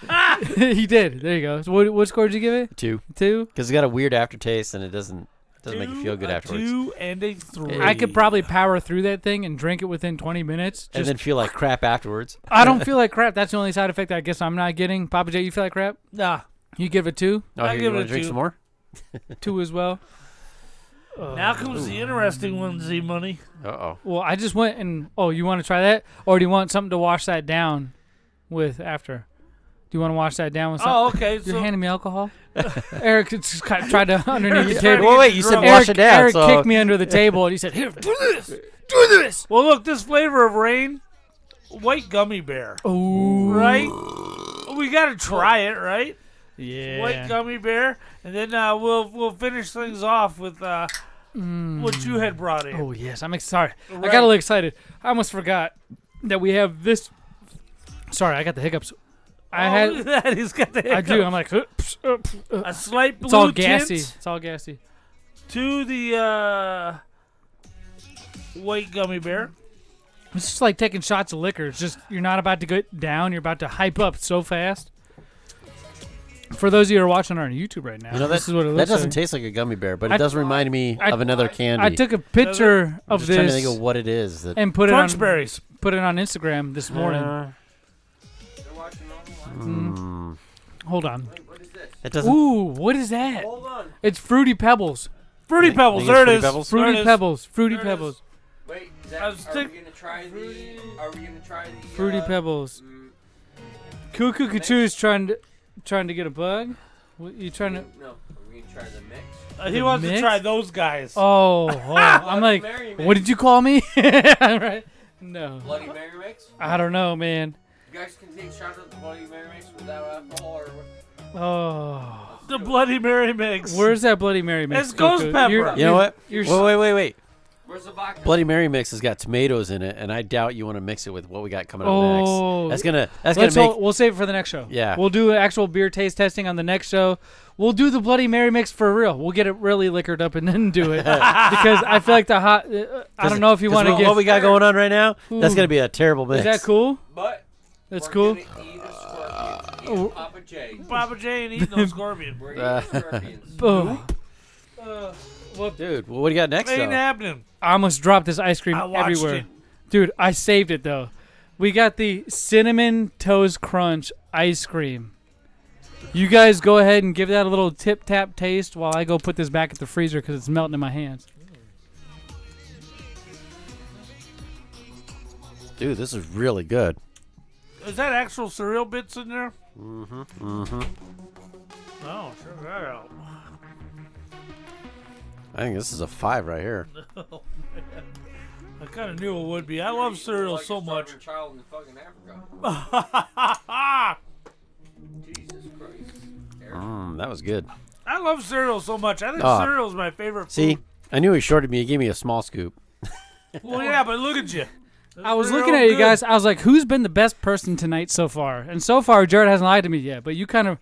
He did. There you go. So what score did you give it? 2 2? because it's got a weird aftertaste and it doesn't make you feel good afterwards. 2 and a 3. I could probably power through that thing and drink it within 20 minutes. And then feel like crap afterwards. I don't feel like crap. That's the only side effect I guess I'm not getting. Papa J, you feel like crap? Nah. You give it 2? Oh, I here, give you it want a to drink 2. some more? 2 as well. Now comes the interesting one, Z-Money. Uh-oh. Well, I just went and you want to try that, or do you want something to wash that down with after? Do you want to wash that down with something? Oh, okay. You're So handing me alcohol. Eric just kind of tried to underneath the table. Well, wait, you said Eric, wash it down. Eric so kicked me under the table and he said, "Here, do this, do this." well, look, this flavor of Rain, white gummy bear, Ooh, right? We gotta try it, right? yeah. White gummy bear, and then we'll finish things off with what you had brought in. Oh yes, I'm excited. I Right. got a little excited. I almost forgot that we have this. Sorry, I got the hiccups. Look at that. He's got the I do. hiccups. I'm like, A slight blue it's all tint gassy. It's all gassy. to the white gummy bear. It's just like taking shots of liquor. It's just you're not about to get down. You're about to hype up so fast. For those of you who are watching on YouTube right now, You know, this is what it that looks doesn't like. taste like a gummy bear, but I- it does remind me of another candy. I took a picture I'm of just trying to this think of what it is. That, and put it Crunch on berries. put it on Instagram this morning. Hold on. it doesn't. Ooh, what is that? Hold on. It's Fruity Pebbles. Fruity Think Pebbles. it's There it Fruity is. Pebbles? There it Fruity is. Pebbles. Fruity There it is. Pebbles. Wait, is I that, was are think- we gonna try the? Are we gonna try the? Fruity Pebbles. Cuckoo Cuckoo is trying to get a bug. What, you trying to? No, are we gonna try the mix? He The wants mix? to try those guys. Oh, I'm like, Mary what did you call me? Right? No, Bloody Mary mix. I don't know, man. You guys can take shots of the Bloody Mary mix without alcohol, or Oh, The Bloody Mary mix. where's that Bloody Mary mix? It's ghost Cuckoo? pepper. You're- You know what? You're Wait. where's the vodka? Bloody Mary mix has got tomatoes in it, and I doubt you want to mix it with what we got coming up Oh. next. That's Let's gonna make. we'll save it for the next show. Yeah. We'll do actual beer taste testing on the next show. We'll do the Bloody Mary mix for real. We'll get it really liquored up and then do it because I feel like the hot. I don't know if you 'cause want to what, get. what we got going on right now. That's Ooh. gonna be a terrible mix. Is that cool? But That's we're cool. gonna eat a scorpion. Eat a Pappa J. Papa J and eating no scorpion. We're eating scorpions. Oh, Dude, well, what do you got next? Ain't though? happening. I almost dropped this ice cream I watched everywhere. it. Dude, I saved it though. We got the Cinnamon Toast Crunch ice cream. You guys go ahead and give that a little tip tap taste while I go put this back at the freezer because it's melting in my hands. Dude, this is really good. Is that actual cereal bits in there? Mm-hmm. Oh, check that out. I think this is a 5 right here. Oh, man. I kind of knew it would be. I love cereal like so a much. starving child in fucking Africa. Jesus Christ. That was good. I love cereal so much. I think cereal is my favorite See, food. I knew he shorted me. He gave me a small scoop. Well, yeah, but look at you. I was looking at you guys. I was like, who's been the best person tonight so far? And so far, Jared hasn't lied to me yet. But you kind of...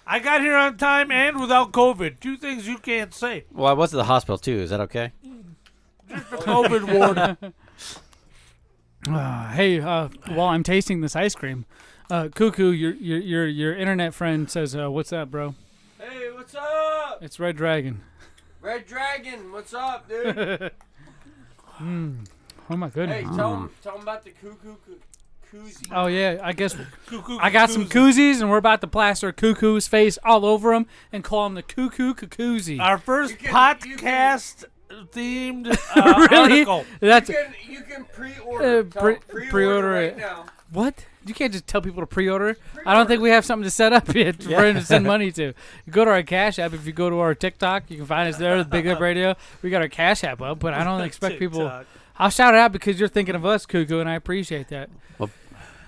I got here on time and without COVID. 2 things you can't say. Well, I was at the hospital, too. Is that okay? Just the COVID ward. Hey, while I'm tasting this ice cream, Cuckoo, your internet friend says, "What's up, bro?" Hey, what's up? It's Red Dragon. Red Dragon, what's up, dude? Oh my goodness. Hey, tell him about the cuckoo koozie. Oh yeah, I guess Cuckoo I got some koozies, and we're about to plaster Cuckoo's face all over him and call him the Cuckoo Koozie. Our first You can- podcast themed Really? article. That's You can pre-order. pre-order right it. now. What? You can't just tell people to pre-order. I don't think we have something to set up yet for him to send money to. You go to our Cash App. If you go to our TikTok, you can find us there, the BigLipRadio. We got our Cash App up, but I don't expect people. TikTok. I'll shout it out because you're thinking of us, Cuckoo, and I appreciate that.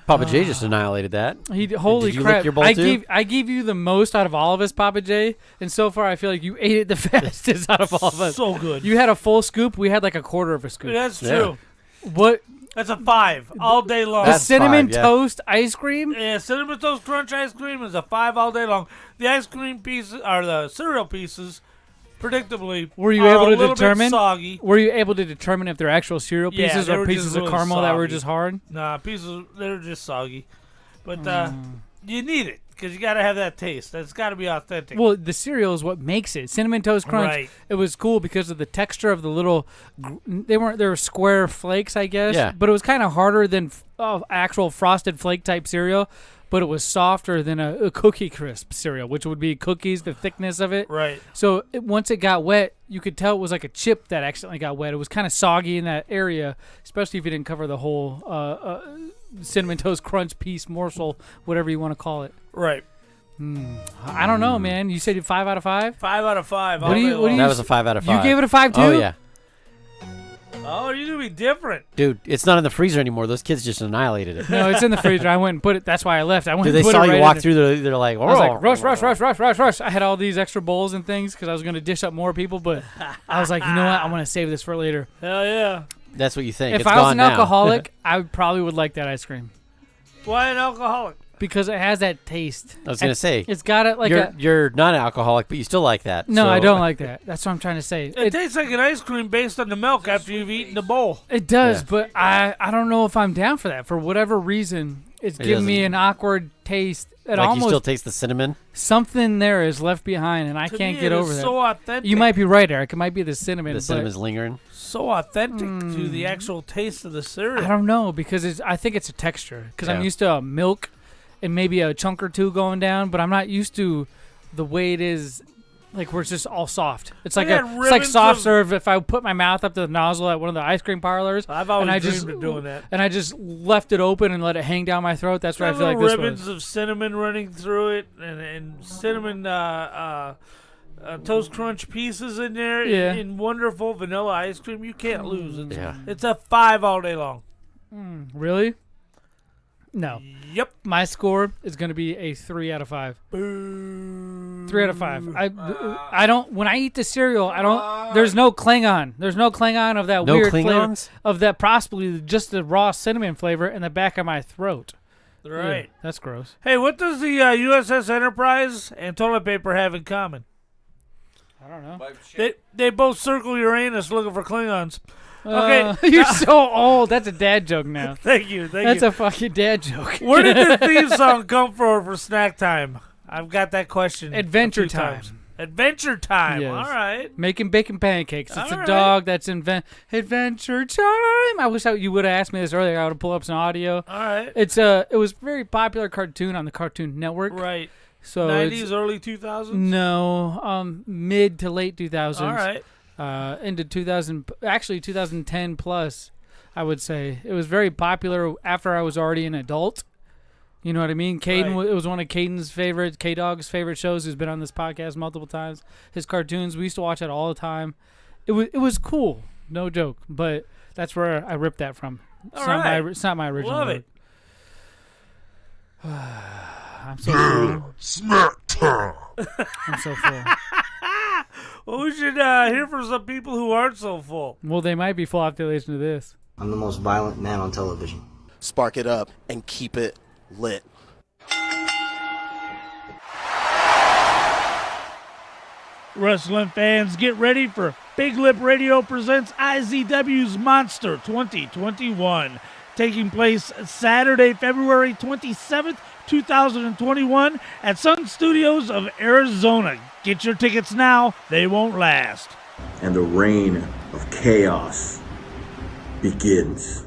Papa J just annihilated that. Holy Did you crap! lick your bowl too? I gave you the most out of all of us, Papa J, and so far I feel like you ate it the fastest out of all of us. So good. You had a full scoop. We had like a quarter of a scoop. That's Yeah. true. What? That's a 5 all day long. The That's cinnamon 5, yeah. toast ice cream? Yeah, cinnamon toast crunch ice cream is a 5 all day long. The ice cream pieces, or the cereal pieces, predictably, Were you are able a to little determine? bit soggy. Were you able to determine if they're actual cereal Yeah, pieces they or were pieces just of really caramel that were soggy. just hard? Nah, pieces, they're just soggy. But you need it, because you got to have that taste. That's got to be authentic. Well, the cereal is what makes it. Cinnamon Toast Crunch. Right. It was cool because of the texture of the little. They were square flakes, I guess. Yeah. But it was kind of harder than actual frosted flake type cereal. But it was softer than a Cookie Crisp cereal, which would be cookies, the thickness of it. Right. So once it got wet, you could tell it was like a chip that accidentally got wet. It was kind of soggy in that area, especially if you didn't cover the whole Cinnamon Toast Crunch piece, morsel, whatever you want to call it. Right. I don't know, man. You said 5 out of 5? 5 out of 5. What all do you- day what do long. you- That was a 5 out of 5. You gave it a 5 too? Oh, yeah. Oh, you're going to be different. Dude, it's not in the freezer anymore. Those kids just annihilated it. No, it's in the freezer. I went and put it. That's why I left. I went Dude, and they put saw it you right walk in through, they're like, oh. I was like, rush. I had all these extra bowls and things because I was going to dish up more people, but I was like, you know what? I'm going to save this for later. Hell yeah. That's what you think. If It's I was gone an now. alcoholic, I probably would like that ice cream Why an alcoholic? because it has that taste. I was going to say, It's got it like you're not an alcoholic, but you still like that. No, so- I don't like that. That's what I'm trying to say. It tastes like an ice cream based on the milk after you've eaten the bowl. It does, Yeah. but I don't know if I'm down for that. For whatever reason, it's giving me doesn't- an awkward taste. It Like almost you still taste the cinnamon? something there is left behind, and I To can't me, get it over is that. so authentic. You might be right, Eric. It might be the cinnamon. The but cinnamon's lingering? So authentic to the actual taste of the cereal. I don't know because I think it's a texture. Because I'm Yeah. used to milk and maybe a chunk or two going down, but I'm not used to the way it is. Like where it's just all soft. It's like got it's like ribbons soft of- serve. If I put my mouth up to the nozzle at one of the ice cream parlors, I've always and I dreamed just of doing that. and I just left it open and let it hang down my throat. That's what I Got feel like little this ribbons was. of cinnamon running through it, and cinnamon toast crunch pieces in there, Yeah. in wonderful vanilla ice cream. You can't lose. Yeah. It's a 5 all day long. Really? No. Yep. My score is going to be a 3 out of 5. 3 out of 5. I don't. When I eat the cereal, I don't. There's no Klingon. There's no Klingon of that No weird Klingons? flavor of that possibly just the raw cinnamon flavor in the back of my throat. Right. Ew, that's gross. Hey, what does the USS Enterprise and toilet paper have in common? I don't know. They both circle Uranus looking for Klingons. Okay. You're so old. That's a dad joke now. Thank you. That's a fucking dad joke. Where did the theme song come from for snack time? I've got that question. Adventure a few Time. times. Adventure Time. Yes. All right. Making bacon pancakes. It's All a right. dog that's Adventure Time. I wish you would have asked me this earlier. I would have pulled up some audio. All right. It was a very popular cartoon on the Cartoon Network. Right. So 90s, early 2000s? No, mid to late 2000s. All right. Into 2010 plus. I would say. It was very popular after I was already an adult. You know what I mean? Caden, Right. it was one of Caden's favorite, K-Dog's favorite shows. Who's been on this podcast multiple times. His cartoons, we used to watch it all the time. It was cool, no joke. But that's where I ripped that from. It's not my original. Love work. it. I'm so full. Smack time. I'm so full. Well, we should hear from some people who aren't so full. Well, they might be full after they listen to this. I'm the most violent man on television. Spark it up and keep it lit. Wrestling fans, get ready for Big Lip Radio presents IZW's Monster 2021. Taking place Saturday, February 27th, 2021 at Sun Studios of Arizona. Get your tickets now. They won't last. And the reign of chaos begins.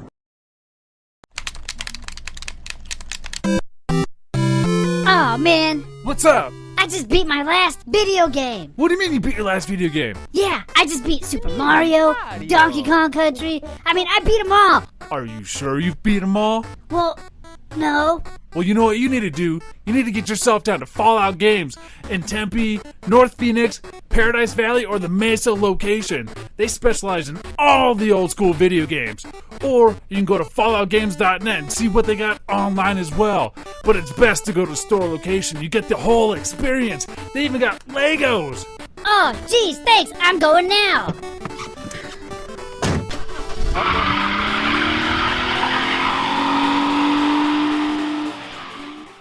Oh man, What's up? I just beat my last video game. What do you mean you beat your last video game? Yeah, I just beat Super Mario, Donkey Kong Country. I mean, I beat them all. Are you sure you've beat them all? Well, no. Well, you know what you need to do? You need to get yourself down to Fallout Games in Tempe, North Phoenix, Paradise Valley, or the Mesa location. They specialize in all the old school video games. Or you can go to falloutgames.net and see what they got online as well. But it's best to go to the store location. You get the whole experience. They even got Legos. Oh, geez, thanks. I'm going now.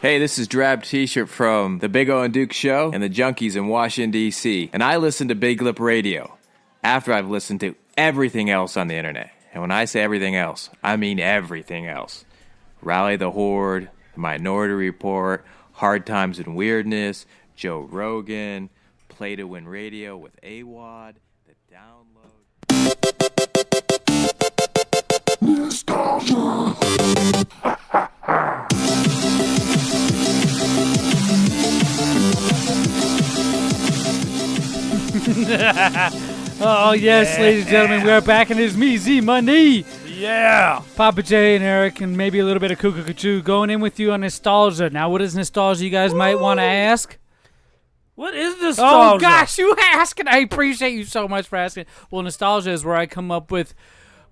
Hey, this is Drab T-shirt from the Big O and Duke Show and the Junkies in Washington, D.C. And I listen to Big Lip Radio after I've listened to everything else on the internet. And when I say everything else, I mean everything else. Rally the Horde, The Minority Report, Hard Times and Weirdness, Joe Rogan, Play to Win Radio with AWOD, The Download. Nostalgia. Oh, yes, ladies and gentlemen, we are back, and it is me, Zmunny. Yeah. Pappa J and Eric, and maybe a little bit of Cuckoo going in with you on nostalgia. Now, what is nostalgia, you guys might want to ask? What is nostalgia? Oh, gosh, you asking. I appreciate you so much for asking. Well, nostalgia is where I come up with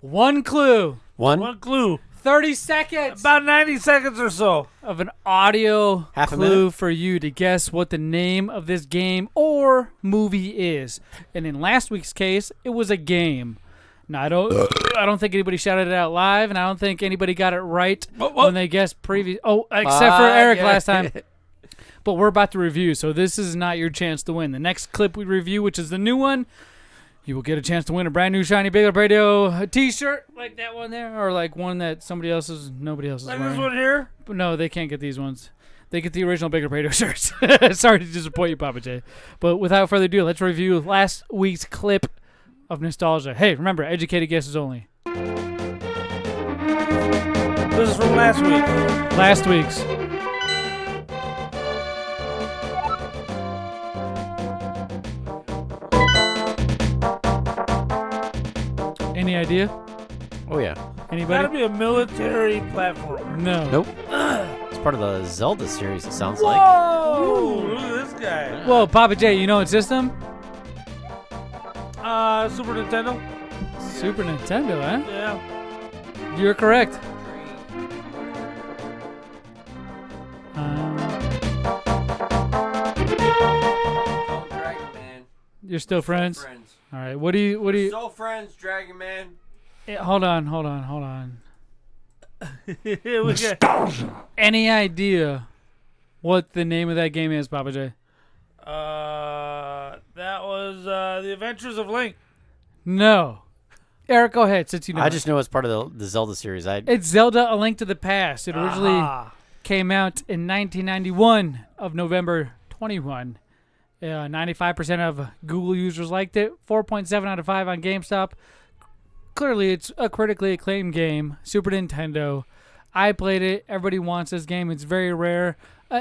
one clue. One clue. 30 seconds. About 90 seconds or so. Of an audio Half a clue minute? for you to guess what the name of this game or movie is. And in last week's case, it was a game. Now, I don't think anybody shouted it out live, and I don't think anybody got it right when they guessed previous. Oh, except for Eric last time. But we're about to review, so this is not your chance to win. The next clip we review, which is the new one, you will get a chance to win a brand new shiny BigLipRadio t-shirt like that one there, or like one that nobody else is Like wearing. this one here? But no, they can't get these ones. They get the original BigLipRadio shirts. Sorry to disappoint you, Pappa J. But without further ado, let's review last week's clip of nostalgia. Hey, remember, educated guesses only. This is from last week. Last week's. Any idea? Oh, yeah. Anybody? Gotta be a military platform. No. Nope. It's part of the Zelda series, it sounds Whoa! like. Look at this guy. Whoa, Pappa J, you know what system? Super Nintendo? Super Nintendo, huh? Yeah. You're correct. Dragon Man. You're still friends? Friends. All right. What do you? Still friends, Dragon Man. Hold on. We got, Any idea what the name of that game is, Pappa J? that was The Adventures of Link. No. Eric, go ahead, since you know. I just know it's part of the Zelda series. It's Zelda: A Link to the Past. It originally came out in 1991 of November 21. 95% of Google users liked it. 4.7 out of 5 on GameStop. Clearly, it's a critically acclaimed game. Super Nintendo. I played it. Everybody wants this game. It's very rare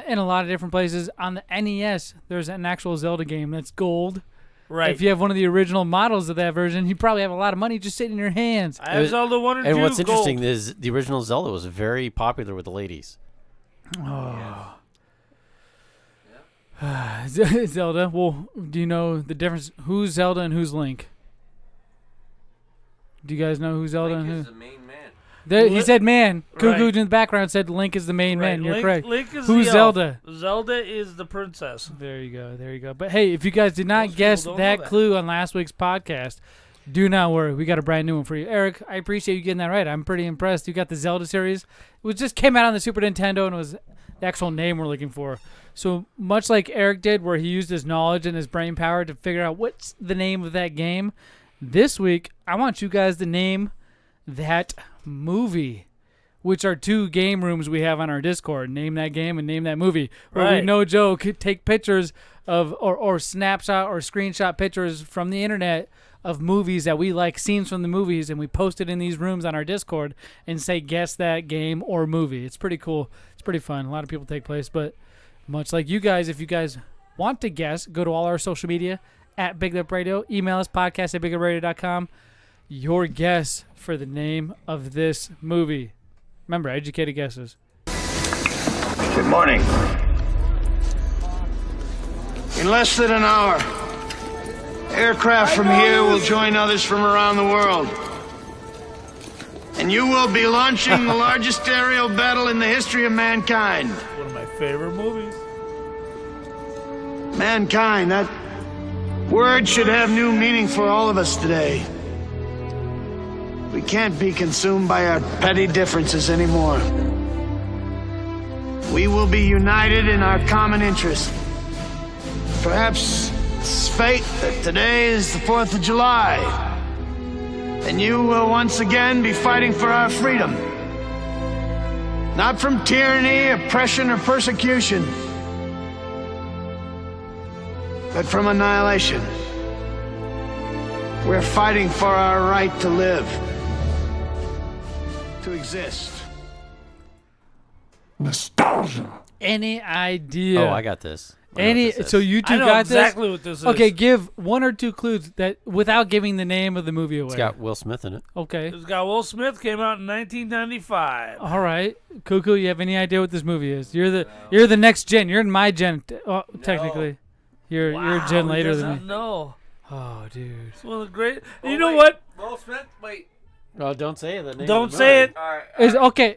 in a lot of different places. On the NES, there's an actual Zelda game that's gold. Right. If you have one of the original models of that version, you probably have a lot of money just sitting in your hands. I have Zelda 1 and 2 And what's gold. interesting is the original Zelda was very popular with the ladies. Oh. Zelda. Well, do you know the difference? Who's Zelda and who's Link? Do you guys know who's Zelda Link and is who? the main man. He said man. Cuckoo Right. in the background said Link is the main man. You're correct. Link is Who's the Zelda? elf. Zelda is the princess. There you go. There you go. But hey, if you guys did not Most guess people don't that know that. clue on last week's podcast, do not worry. We got a brand new one for you. Eric, I appreciate you getting that right. I'm pretty impressed. You got the Zelda series. It just came out on the Super Nintendo and it was the actual name we're looking for. So much like Eric did where he used his knowledge and his brain power to figure out what's the name of that game, this week I want you guys to name that movie, which are 2 game rooms we have on our Discord. Name that game and name that movie. Where we, Right. no joke, take pictures of or snapshot or screenshot pictures from the internet of movies that we like, scenes from the movies, and we post it in these rooms on our Discord and say, guess that game or movie. It's pretty cool. It's pretty fun. A lot of people take place, but much like you guys, if you guys want to guess, go to all our social media at BigLipRadio. Email us, podcast@BigLipRadio.com. Your guess for the name of this movie. Remember, educated guesses. Good morning. In less than an hour, aircraft from here will join others from around the world. And you will be launching the largest aerial battle in the history of mankind. One of my favorite movies. Mankind, that word should have new meaning for all of us today. We can't be consumed by our petty differences anymore. We will be united in our common interest. Perhaps it's fate that today is the 4th of July, and you will once again be fighting for our freedom. Not from tyranny, oppression, or persecution, but from annihilation. We're fighting for our right to live, to exist. Nostalgia. Any idea? Oh, I got this. So you two I know got exactly this? what this is. Okay, give 1 or 2 clues that without giving the name of the movie away. It's got Will Smith in it. Okay. It's got Will Smith, came out in 1995. All right. Cuckoo, you have any idea what this movie is? You're the next gen. You're in my gen, technically. You're a gen later than me. No. Oh, dude. It's one of the great. You know what? Will Smith? Wait. Oh, don't say the name. Don't say it. Okay.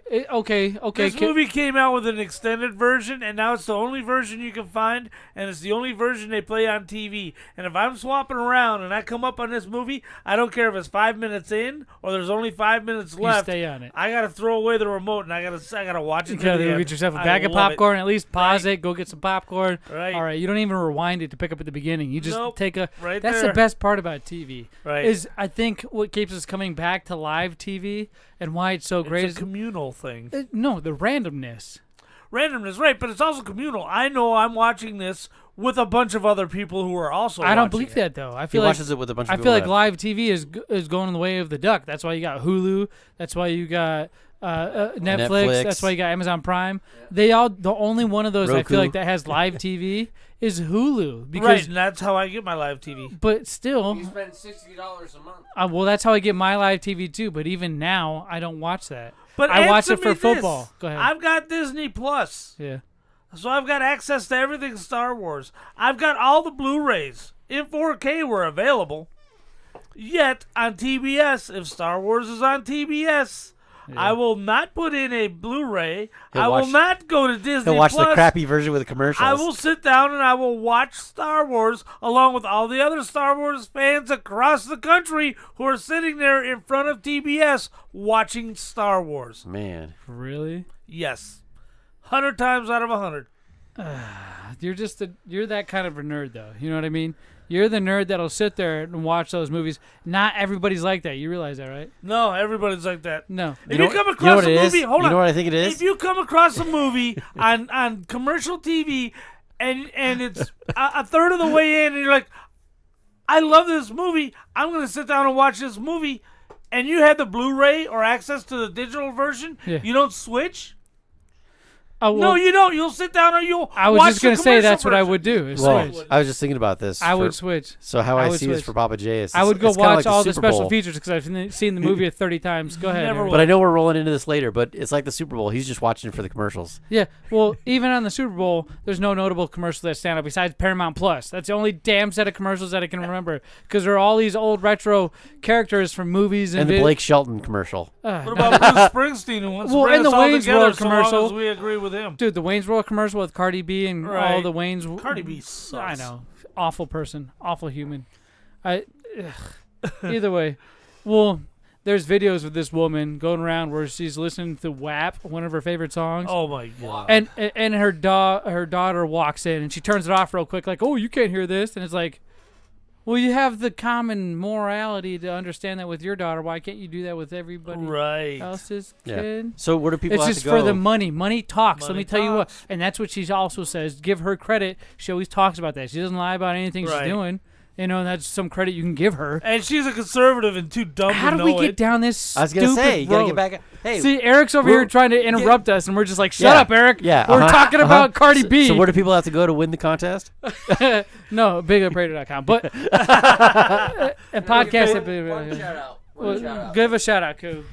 This movie came out with an extended version, and now it's the only version you can find, and it's the only version they play on TV. And if I'm swapping around and I come up on this movie, I don't care if it's 5 minutes in or there's only 5 minutes left. stay on it. I gotta throw away the remote and I gotta watch it. You gotta go get yourself a bag of popcorn. At least pause it. Go get some popcorn. Right. All right. You don't even rewind it to pick up at the beginning. You just take a. Right That's there. the best part about TV. Right. Is I think what keeps us coming back to live TV and why it's so great. It's a communal thing. No, the randomness. Randomness, right? But it's also communal. I know I'm watching this with a bunch of other people who are also. I don't watching believe it. that though. I He feel like watches it with a bunch of I people feel like that- live TV is going in the way of the duck. That's why you got Hulu. That's why you got Netflix. That's why you got Amazon Prime. The only one of those I feel Roku. like that has live TV is Hulu because Right, and that's how I get my live TV. but still. You spend $60 a month. Well, that's how I get my live TV too. But even now, I don't watch that. But I watch answer it for me football. this. Go ahead. I've got Disney Plus. Yeah. So I've got access to everything Star Wars. I've got all the Blu-rays in 4K were available. Yet on TBS, if Star Wars is on TBS, I will not put in a Blu-ray. I will not go to Disney He'll watch Plus. the crappy version with the commercials. I will sit down and I will watch Star Wars along with all the other Star Wars fans across the country who are sitting there in front of TBS watching Star Wars. Man. Really? Yes. 100 times out of 100. You're that kind of a nerd, though. You know what I mean? You're the nerd that'll sit there and watch those movies. Not everybody's like that. You realize that, right? No, everybody's like that. No. If you come across a movie, hold on. You know what I think it is? If you come across a movie on commercial TV and it's a third of the way in and you're like, I love this movie. I'm going to sit down and watch this movie. And you have the Blu-ray or access to the digital version. Yeah. You don't switch. No, you don't. You'll sit down or you'll I was watch just going to the say that's commercial what I version. would do. Is Well, switch. I was just thinking about this. I would switch. So how I would see is switch. for Pappa J. It's, I would go it's kinda watch like all the Super special Bowl. features because I've seen the movie 30 times. Go ahead. Eric. But I know we're rolling into this later, but it's like the Super Bowl. He's just watching for the commercials. Yeah, well, even on the Super Bowl, there's no notable commercials that stand out besides Paramount Plus. That's the only damn set of commercials that I can remember because there are all these old retro characters from movies and the Blake Shelton commercial. What about Bruce Springsteen who wants to bring and us the all Wayne's together World so long commercial. as we agree with him? Dude, the Wayne's World commercial with Cardi B and all the Wayne's. Cardi B sucks. I know, awful person, awful human. Either way, well, there's videos of this woman going around where she's listening to WAP, one of her favorite songs. Oh my god! And her daughter walks in and she turns it off real quick, like, "Oh, you can't hear this," and it's like. Well, you have the common morality to understand that with your daughter. Why can't you do that with everybody else's kid? So where do people It's have just to go? for the money. Money talks. Let Money me tell you what. talks. And that's what she also says. Give her credit. She always talks about that. She doesn't lie about anything she's doing. You know, that's some credit you can give her. And she's a conservative and too dumb How to do know we get it. down this I was gonna stupid say, you gotta road? get back. Hey, see, Eric's over here trying to interrupt us, and we're just like, "Shut up, Eric." Yeah, we're talking about Cardi B. So where do people have to go to win the contest? No, BigLipRadio.com. But and podcast. One shout out. One shout out. Give a shout out, Koo.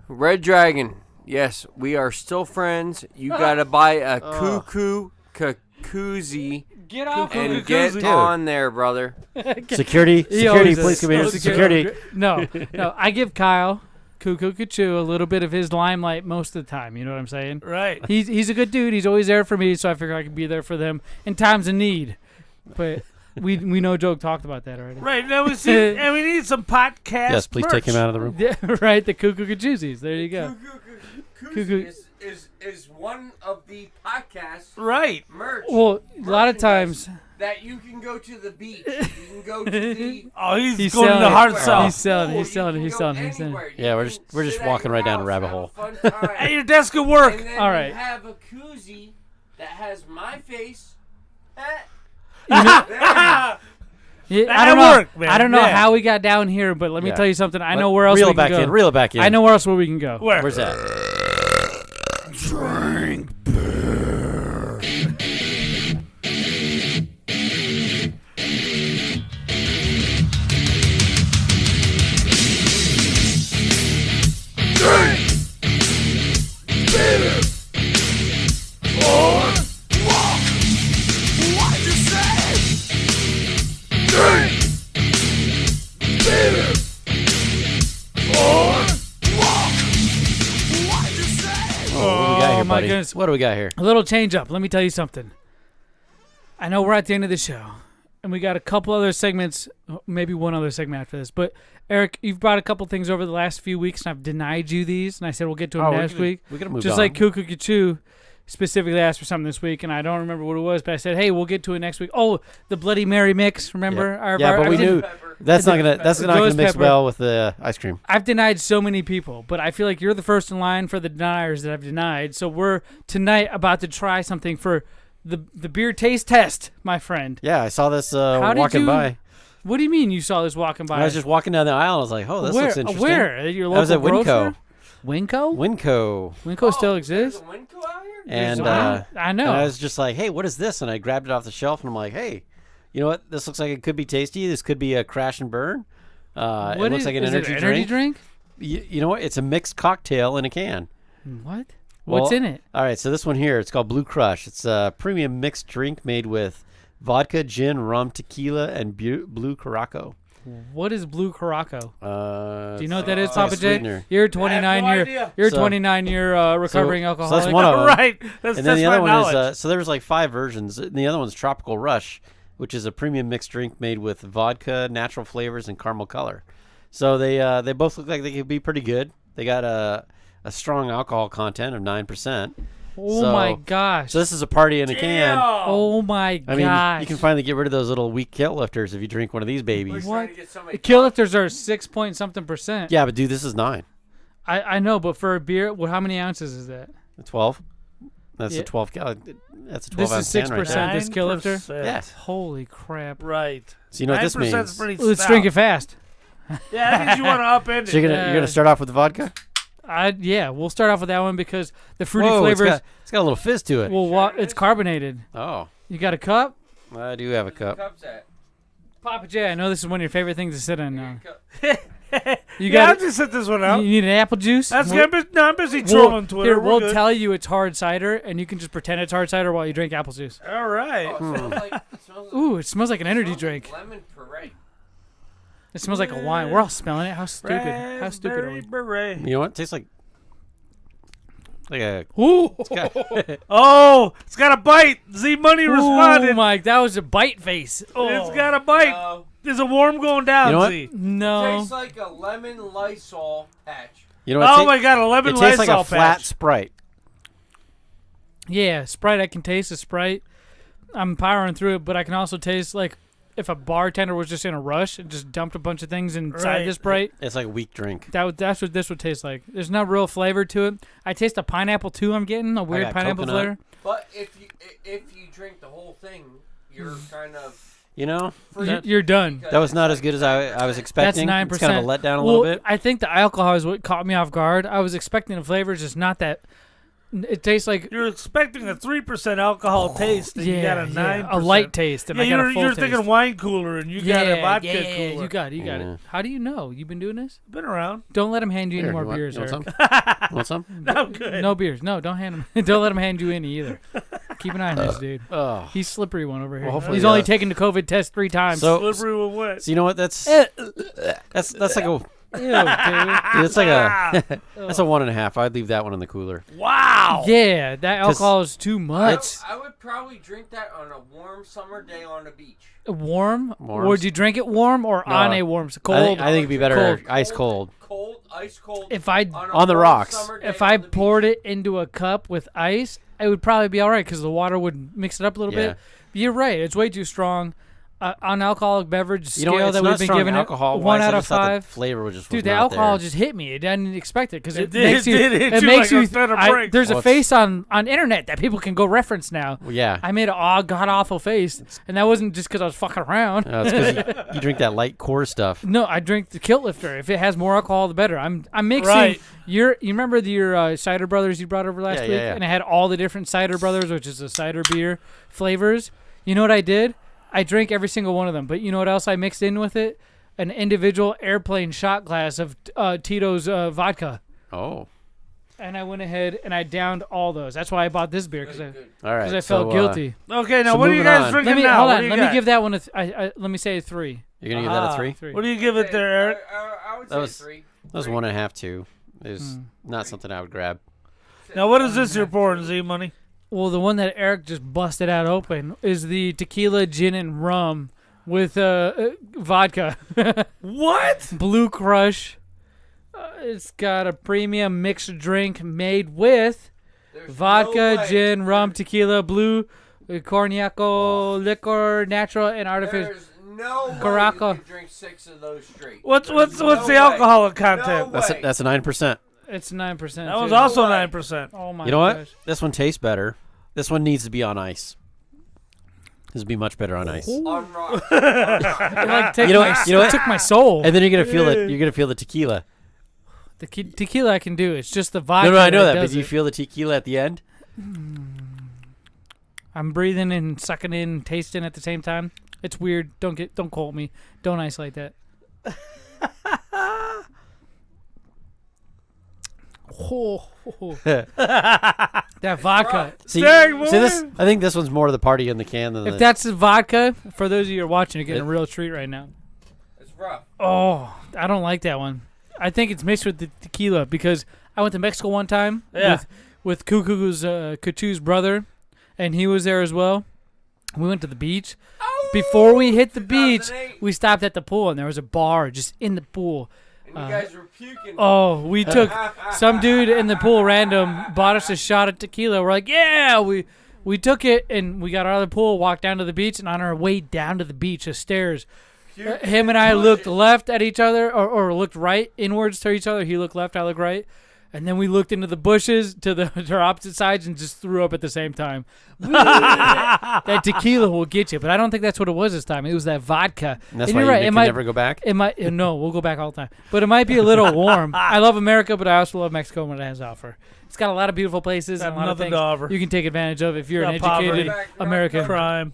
Red Dragon. Yes, we are still friends. You gotta buy a cuckoo koozie. Get off and get on there, brother. Security, please come here. Security. No, I give Kyle Cuckoo Kachu a little bit of his limelight most of the time. You know what I'm saying? Right. He's a good dude. He's always there for me, so I figure I can be there for them in times of need. But we know Joe talked about that already. Right. Now we see, and we need some podcast. Yes, please take him out of the room. Yeah, right. The Cuckoo Kachuzies. There you go. Cuckoo is one of the podcasts merch. Well, a lot of times that you can go to the beach. You can go to the. Oh, he's going to the hard south. He's selling it. Yeah, we're just walking right down a rabbit hole. At your desk at work. And then all right. You have a koozie that has my face. Yeah, I don't know how we got down here, but let me tell you something. I know where else we can go. Reel it back in. I know where else we can go. Where's that? Drink beer. Drink beer or walk. What'd you say? Drink beer or walk. What'd you say? What do we got here, my buddy? goodness. What do we got here? A little change up. Let me tell you something. I know we're at the end of the show, and we got a couple other segments, maybe one other segment after this. But, Eric, you've brought a couple things over the last few weeks, and I've denied you these, and I said we'll get to them next week. We gotta move Just on. like Cuckoo Kachu specifically asked for something this week, and I don't remember what it was, but I said, hey, we'll get to it next week. Oh, the Bloody Mary mix, remember? Yeah, but we knew that's not gonna mix well with the ice cream. I've denied so many people, but I feel like you're the first in line for the deniers that I've denied. So we're tonight about to try something for the beer taste test, my friend. Yeah, I saw this walking by. What do you mean you saw this walking by? I was just walking down the aisle and I was like, oh, this looks interesting. Where? At your local I was at Winco. Winco? Winco. Winco still exists? There's a Winco out here? And I know. And I was just like, hey, what is this? And I grabbed it off the shelf and I'm like, hey, you know what? This looks like it could be tasty. This could be a crash and burn. It looks like an energy drink. You know what? It's a mixed cocktail in a can. What? What's in it? All right, so this one here, it's called Blue Crush. It's a premium mixed drink made with vodka, gin, rum, tequila, and blue Curaçao. What is blue Curaçao? Do you know what that is, it's like a Papa J? sweetener. You're 29 You're 29 year recovering alcoholic. So that's one of them. Right. And then the other one is so there's like 5 versions. And the other one's Tropical Rush, which is a premium mixed drink made with vodka, natural flavors, and caramel color. So they both look like they could be pretty good. They got a strong alcohol content of 9%. Oh my gosh! So this is a party in a can. Oh my gosh! I mean, you can finally get rid of those little weak kilt lifters if you drink one of these babies. What? The kill lifters are 6-point-something%. Yeah, but dude, this is 9. I know, but for a beer, how many ounces is that? 12. That's a 12. That's a 12 ounce can right there. This is 6%. This kill lifter. Yes. Holy crap! Right. So you know what this means? Pretty Let's stout. drink it fast. Yeah, that means you want to upend it. So you're gonna start off with the vodka. Yeah, we'll start off with that one because the fruity Whoa, flavors. It's got a little fizz to it. Well, it's carbonated. Oh. You got a cup? I do have a cup. Pappa J, I know this is one of your favorite things to sit in now. I'll just sit this one out. You need an apple juice? I'm busy trolling Twitter. Here, We're we'll good. tell you it's hard cider, and you can just pretend it's hard cider while you drink apple juice. All right. Ooh, it smells like an energy drink. Lemon puree. It smells like a wine. We're all smelling it. How stupid. How stupid are we? Beret. You know what? It tastes like a... Ooh. It's got a bite. Z-Money responded. Oh, Mike, that was a bite face. Oh. It's got a bite. No. There's a worm going down, You know what? Z. No. Tastes like a lemon Lysol patch. You know what? Oh, my God, a lemon It tastes Lysol like a flat patch. Sprite. Yeah, Sprite, I can taste a Sprite. I'm powering through it, but I can also taste like if a bartender was just in a rush and just dumped a bunch of things inside the Sprite. It's like a weak drink. That's what this would taste like. There's no real flavor to it. I taste a pineapple too. I'm getting a weird got pineapple coconut. flavor. But if you drink the whole thing, you're kind of... You know? You're done. That was not as good as I was expecting. That's 9%. It's kind of a letdown a little bit. I think the alcohol is what caught me off guard. I was expecting the flavors, just not that. It tastes like You're expecting a 3% alcohol taste, and you got a 9%. a light taste, and I got a full you're taste. thinking wine cooler, and you got a vodka cooler. You got it. How do you know? You've been doing this? Been around. Don't let him hand you any Here, more you want- beers, you want Eric. Want some? No, I'm good. No beers. No, don't hand him. Don't let him hand you any either. Keep an eye on this dude. Oh. He's slippery one over here. Well, hopefully, He's only taken the COVID test 3 times. So- Slippery with what? So you know what? That's like a... Ew, dude. It's like a... That's a 1.5. I'd leave that one in the cooler. Wow. Yeah, that alcohol is too much. I would probably drink that on a warm summer day on the beach. Warm? Warm. Or would you drink it warm or No. on a warm? Cold? I think it'd be better Cold. ice cold. Ice cold. If I On the rocks. If I poured it into a cup with ice, it would probably be all right because the water would mix it up a little Yeah. bit. You're right; it's way too strong. On alcoholic beverage You know scale what? It's that not we've been strong giving it, alcohol 1 wise, out I of just thought the 5. flavor was just Dude, was the not alcohol there. just hit me. I didn't expect it because it did- makes you. it hit It you makes like a you. ton of bricks. There's Well, a face on internet that people can go reference now. Well, yeah. I made a god awful face, and that wasn't just because I was fucking around. It's because you drink that light core stuff. No, I drink the Kilt Lifter. If it has more alcohol, the better. I'm mixing. Right. You remember your Cider Brothers you brought over last Yeah, week, yeah. and it had all the different Cider Brothers, which is a cider beer flavors. You know what I did? I drank every single one of them. But you know what else I mixed in with it? An individual airplane shot glass of Tito's vodka. Oh. And I went ahead and I downed all those. That's why I bought this beer because All right. I felt guilty. Okay, now So what are you moving guys on. drinking Let me now? hold What on. do you Let me got? give that one let me say a 3. You're going to give that a 3? 3. What do you give it there, Eric? I would That say was 3. That was 1.5 too. It was not something I would grab. Now, what is this you're pouring, Z-Money? Well, the one that Eric just busted out open is the tequila, gin, and rum with vodka. What? Blue Crush. It's got a premium mixed drink made with vodka, no way. gin, rum, tequila, blue, corniaco, liquor, natural, and artificial. There's no way Caraca. you can drink 6 of those straight. What's No the way. alcoholic content? No way. That's a 9%. It's 9%. That was too. also 9%. Oh my You know what? gosh. This one tastes better. This one needs to be on ice. This would be much better on ice. On rock. It, like, You know what? You know what? took my soul. And then you're gonna feel it. You're gonna feel the tequila. The tequila I can do. It's just the vodka. No, I know that. But does do you it. feel the tequila at the end? I'm breathing and sucking in, and tasting at the same time. It's weird. Don't quote me. Don't isolate that. That vodka. See, Dang, see this? boy. I think this one's more of the party in the can than If the. that's the vodka, for those of you who are watching, you're getting a real treat right now. It's rough. Oh, I don't like that one. I think it's mixed with the tequila because I went to Mexico one time with Cuckoo's brother, and he was there as well. We went to the beach. Before we hit the beach, we stopped at the pool, and there was a bar just in the pool. And you guys were puking. Oh, we took some dude in the pool random bought us a shot of tequila. We're like, yeah, we took it, and we got out of the pool, walked down to the beach, and on our way down to the beach, the stairs, him and I looked left at each other, or looked right inwards to each other. He looked left, I looked right, And then we looked into the bushes to our opposite sides and just threw up at the same time. That tequila will get you, but I don't think that's what it was this time. It was that vodka. And that's why you can never go back? No, we'll go back all the time. But it might be a little warm. I love America, but I also love Mexico and what it has to offer. It's got a lot of beautiful places and a lot of things you can take advantage of if you're an educated American. Crime.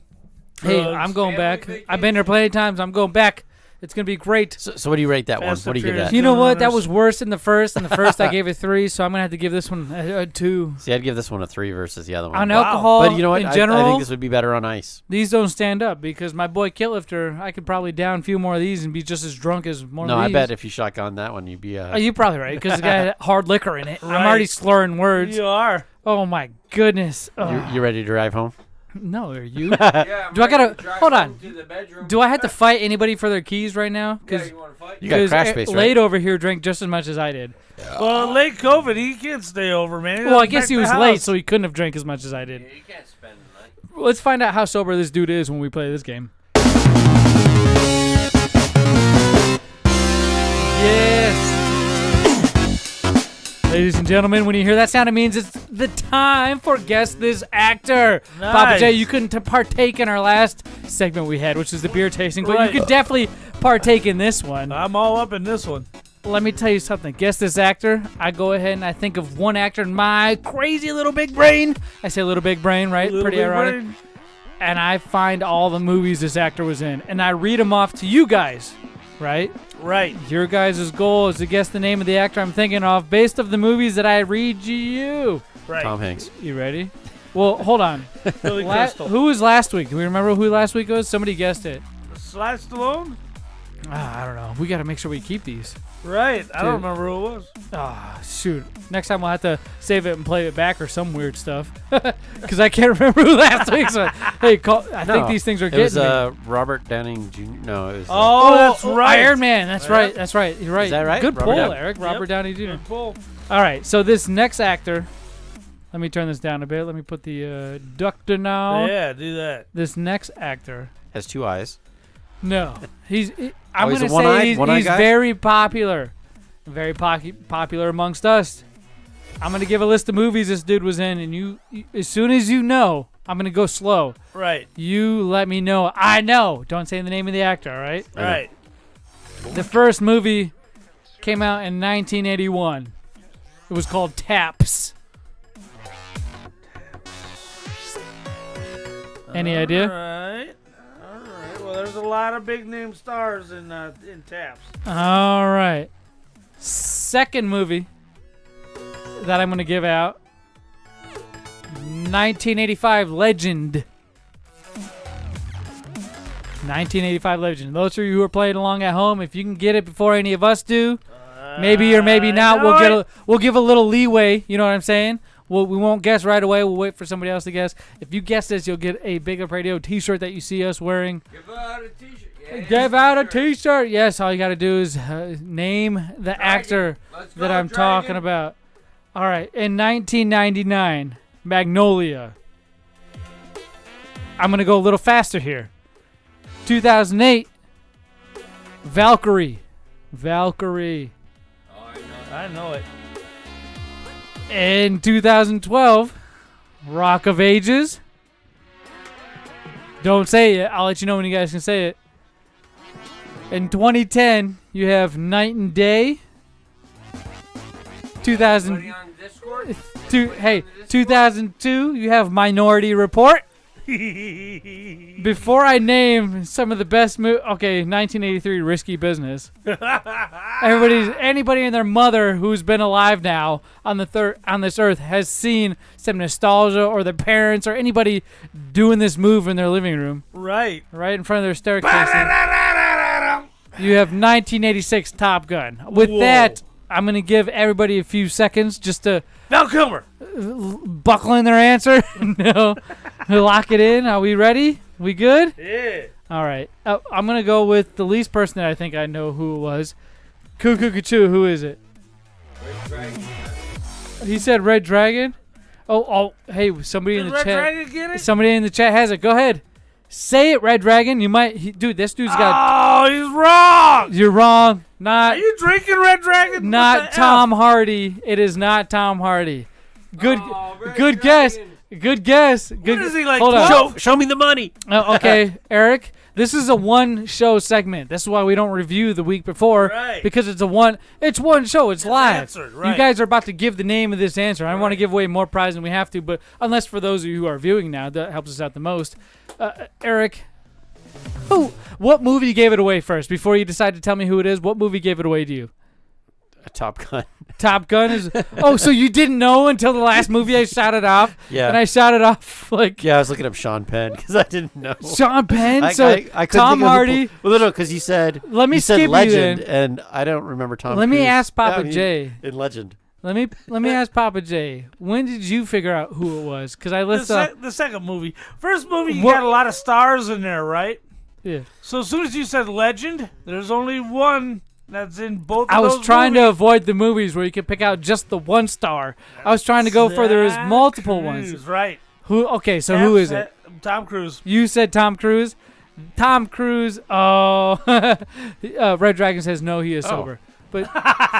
Hey, I'm going back. I've been there plenty of times. I'm going back. It's going to be great. So what do you rate that one? What do you give that? You know what? That was worse than the first. And the first I gave it 3, so I'm going to have to give this one a 2. See, I'd give this one a 3 versus the other one. On alcohol, but you know what? in general, I think this would be better on ice. These don't stand up because my boy Kitlifter, I could probably down a few more of these and be just as drunk as one of these. No, I bet if you shotgun that one, you'd be... you're probably right because the guy had hard liquor in it. Right. I'm already slurring words. You are. Oh, my goodness. You ready to drive home? No, are you? Do I gotta hold on? Do I have to fight anybody for their keys right now? Because you got crash space, right? Late over here drank just as much as I did. Well, late COVID, he can't stay over, man. Well, I guess he was late, so he couldn't have drank as much as I did. Yeah, you can't spend the night. Let's find out how sober this dude is when we play this game. Yes. Ladies and gentlemen, when you hear that sound, it means it's the time for Guess This Actor. Nice. Pappa J, you couldn't partake in our last segment we had, which is the beer tasting, but you could definitely partake in this one. I'm all up in this one. Let me tell you something. Guess This Actor. I go ahead and I think of one actor in my crazy little big brain. I say little big brain, right? Pretty ironic. Brain. And I find all the movies this actor was in, and I read them off to you guys. Right? Right. Your guys' goal is to guess the name of the actor I'm thinking of based of the movies that I read you. Right. Tom Hanks. You ready? Well, hold on. Billy Crystal. Who was last week? Do we remember who last week was? Somebody guessed it. Sly Stallone? I don't know. We got to make sure we keep these. Right. I don't remember who it was. Shoot. Next time we'll have to save it and play it back or some weird stuff. Because I can't remember who last week's was. Hey, I think these things are getting me. Robert Downey Jr. No, it was... that's right. Iron Man. That's right. That's right. You're right. Is that right? Good Robert pull, Eric. Robert Downey Jr. Good pull. All right. So this next actor... Let me turn this down a bit. Let me put the ductor now. Yeah, do that. This next actor... Has 2 eyes. No. I'm going to say he's very popular. Very popular amongst us. I'm going to give a list of movies this dude was in, and you as soon as you know, I'm going to go slow. Right. You let me know. I know. Don't say the name of the actor, all right? Right. The first movie came out in 1981. It was called Taps. Any idea? All right. Well, there's a lot of big name stars in Taps. All right. Second movie that I'm going to give out. 1985 Legend. 1985 Legend. Those of you who are playing along at home, if you can get it before any of us do, maybe or maybe not, we'll give a little leeway. You know what I'm saying? We won't guess right away. We'll wait for somebody else to guess. If you guess this, you'll get a BigLipRadio t-shirt that you see us wearing. Give out a t-shirt. Yeah, give out a t-shirt. Yes, all you got to do is name the actor that I'm talking about. All right. In 1999, Magnolia. I'm going to go a little faster here. 2008, Valkyrie. Valkyrie. I know it. In 2012, Rock of Ages. Don't say it. I'll let you know when you guys can say it. In 2010, you have Night and Day. 2002, you have Minority Report. Before I name some of the best movies, 1983, Risky Business. Anybody and their mother who's been alive now on this earth has seen some nostalgia, or their parents or anybody doing this move in their living room. Right in front of their staircase. You have 1986 Top Gun. With that, I'm gonna give everybody a few seconds just to Val Kilmer buckle in their answer. No. Lock it in. Are we ready? We good? Yeah. All right. I'm going to go with the least person that I think I know who it was. Cuckoo-Cuckoo, who is it? Red Dragon. He said Red Dragon? Oh, hey, somebody in the Red chat. Dragon get it? Somebody in the chat has it. Go ahead. Say it, Red Dragon. You might, dude. This dude's got. Oh, he's wrong. You're wrong. Not. Are you drinking Red Dragon? Not Tom Hardy. It is not Tom Hardy. Good guess. Good guess. Good. What is he like? Hold on. Show me the money. Okay, Eric. This is a one-show segment. This is why we don't review the week before, because it's one show. It's live. Answered, right. You guys are about to give the name of this answer. I don't want to give away more prize than we have to, but unless for those of you who are viewing now, that helps us out the most. Eric, what movie gave it away first? Before you decide to tell me who it is, what movie gave it away to you? Top Gun. Top Gun is. Oh, so you didn't know until the last movie I shouted off? Yeah. And I shouted off like. Yeah, I was looking up Sean Penn because I didn't know. Sean Penn. I Tom couldn't Hardy. Well, no, because you said. Let me you skip said Legend, you then. and I don't remember Tom. Let me Cruise. ask Pappa J. In Legend. Let me ask Pappa J. When did you figure out who it was? Because I listed the second movie. First movie, you got a lot of stars in there, right? Yeah. So as soon as you said Legend, there's only one that's in both. I of was those trying movies. to avoid the movies where you can pick out just the one star. I was trying to go for there is multiple Cruise, ones. Right. Who? Okay, so who is it? Tom Cruise. You said Tom Cruise. Tom Cruise. Oh, Red Dragon says no. He is sober. But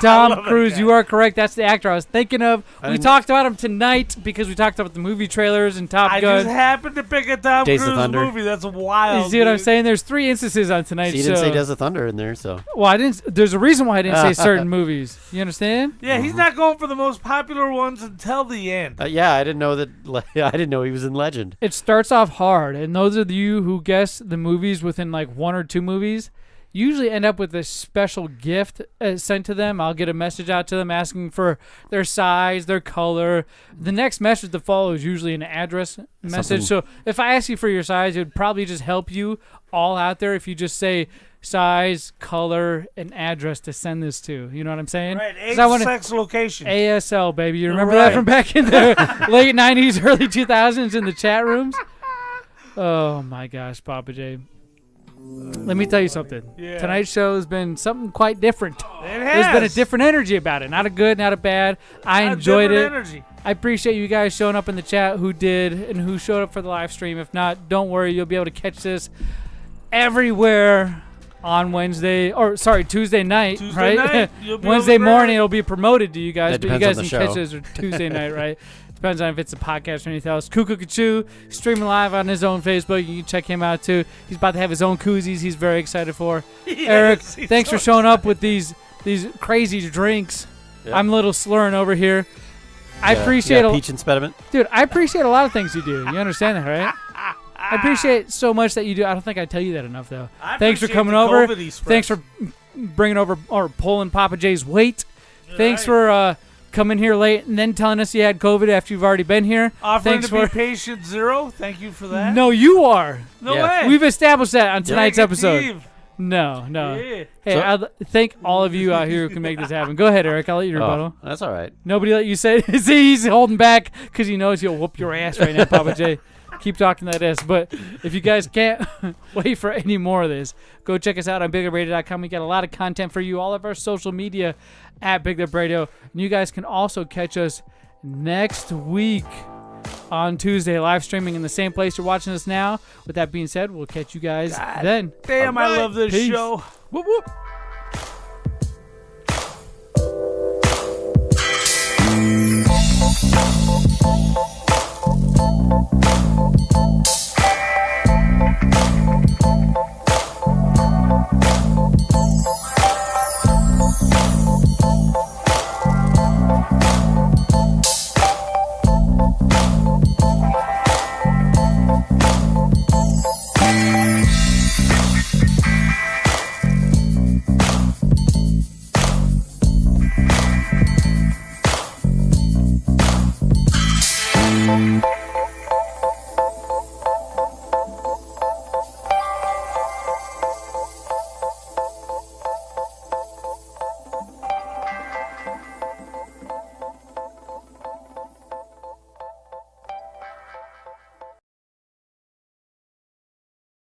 Tom Cruise, you are correct. That's the actor I was thinking of. We talked about him tonight because we talked about the movie trailers and Top Gun. I just happened to pick a Tom Days of Cruise Thunder. movie. That's wild. You see what I'm saying? There's 3 instances on tonight's So you show. didn't say Days of Thunder in there, so. Well, I didn't. There's a reason why I didn't say certain movies. You understand? Yeah, he's not going for the most popular ones until the end. Yeah, I didn't know that. I didn't know he was in Legend. It starts off hard, and those of you who guess the movies within like 1 or 2 movies usually end up with a special gift sent to them. I'll get a message out to them asking for their size, their color. The next message to follow is usually an address message. So if I ask you for your size, it would probably just help you all out there if you just say size, color, and address to send this to. You know what I'm saying? Right, age, sex, location. ASL, baby. You remember that from back in the late 90s, early 2000s in the chat rooms? Oh, my gosh, Pappa J. Let me tell you something. Yeah. Tonight's show has been something quite different. It There's been a has. different energy about it. Not a good, not a bad. I enjoyed it. Energy. I appreciate you guys showing up in the chat who did and who showed up for the live stream. If not, don't worry. You'll be able to catch this everywhere on Tuesday night, Tuesday right? night, you'll be Wednesday able to morning it'll be promoted to you guys, That but you depends guys on can the catch show. this Tuesday night, right? Depends on if it's a podcast or anything else. Cuckoo streaming live on his own Facebook. You can check him out too. He's about to have his own koozies he's very excited for. Yes, Eric, he's thanks so for showing up with these crazy drinks. Yep. I'm a little slurring over here. I Yeah, appreciate yeah, peach impediment. Dude, I appreciate a lot of things you do. You understand that, right? I appreciate so much that you do. I don't think I tell you that enough, though. Thanks for appreciate coming the over. COVID express. Thanks for bringing over or pulling Pappa J's weight. Thanks for coming here late and then telling us you had COVID after you've already been here. Offering Thanks to be patient 0. Thank you for that. No, you are. No way. We've established that on tonight's episode. Negative. No. Yeah. Hey, I'd thank all of you out here who can make this happen. Go ahead, Eric. I'll let you rebuttal. That's all right. Nobody let you say it. See, he's holding back because he knows he'll whoop your ass right now, Pappa J. Keep talking that ass. But if you guys can't wait for any more of this, go check us out on BigLipRadio.com. We got a lot of content for you, all of our social media at BigLipRadio. And you guys can also catch us next week on Tuesday, live streaming in the same place you're watching us now. With that being said, we'll catch you guys then. Damn, All I right. love this Peace. show. Whoop, whoop.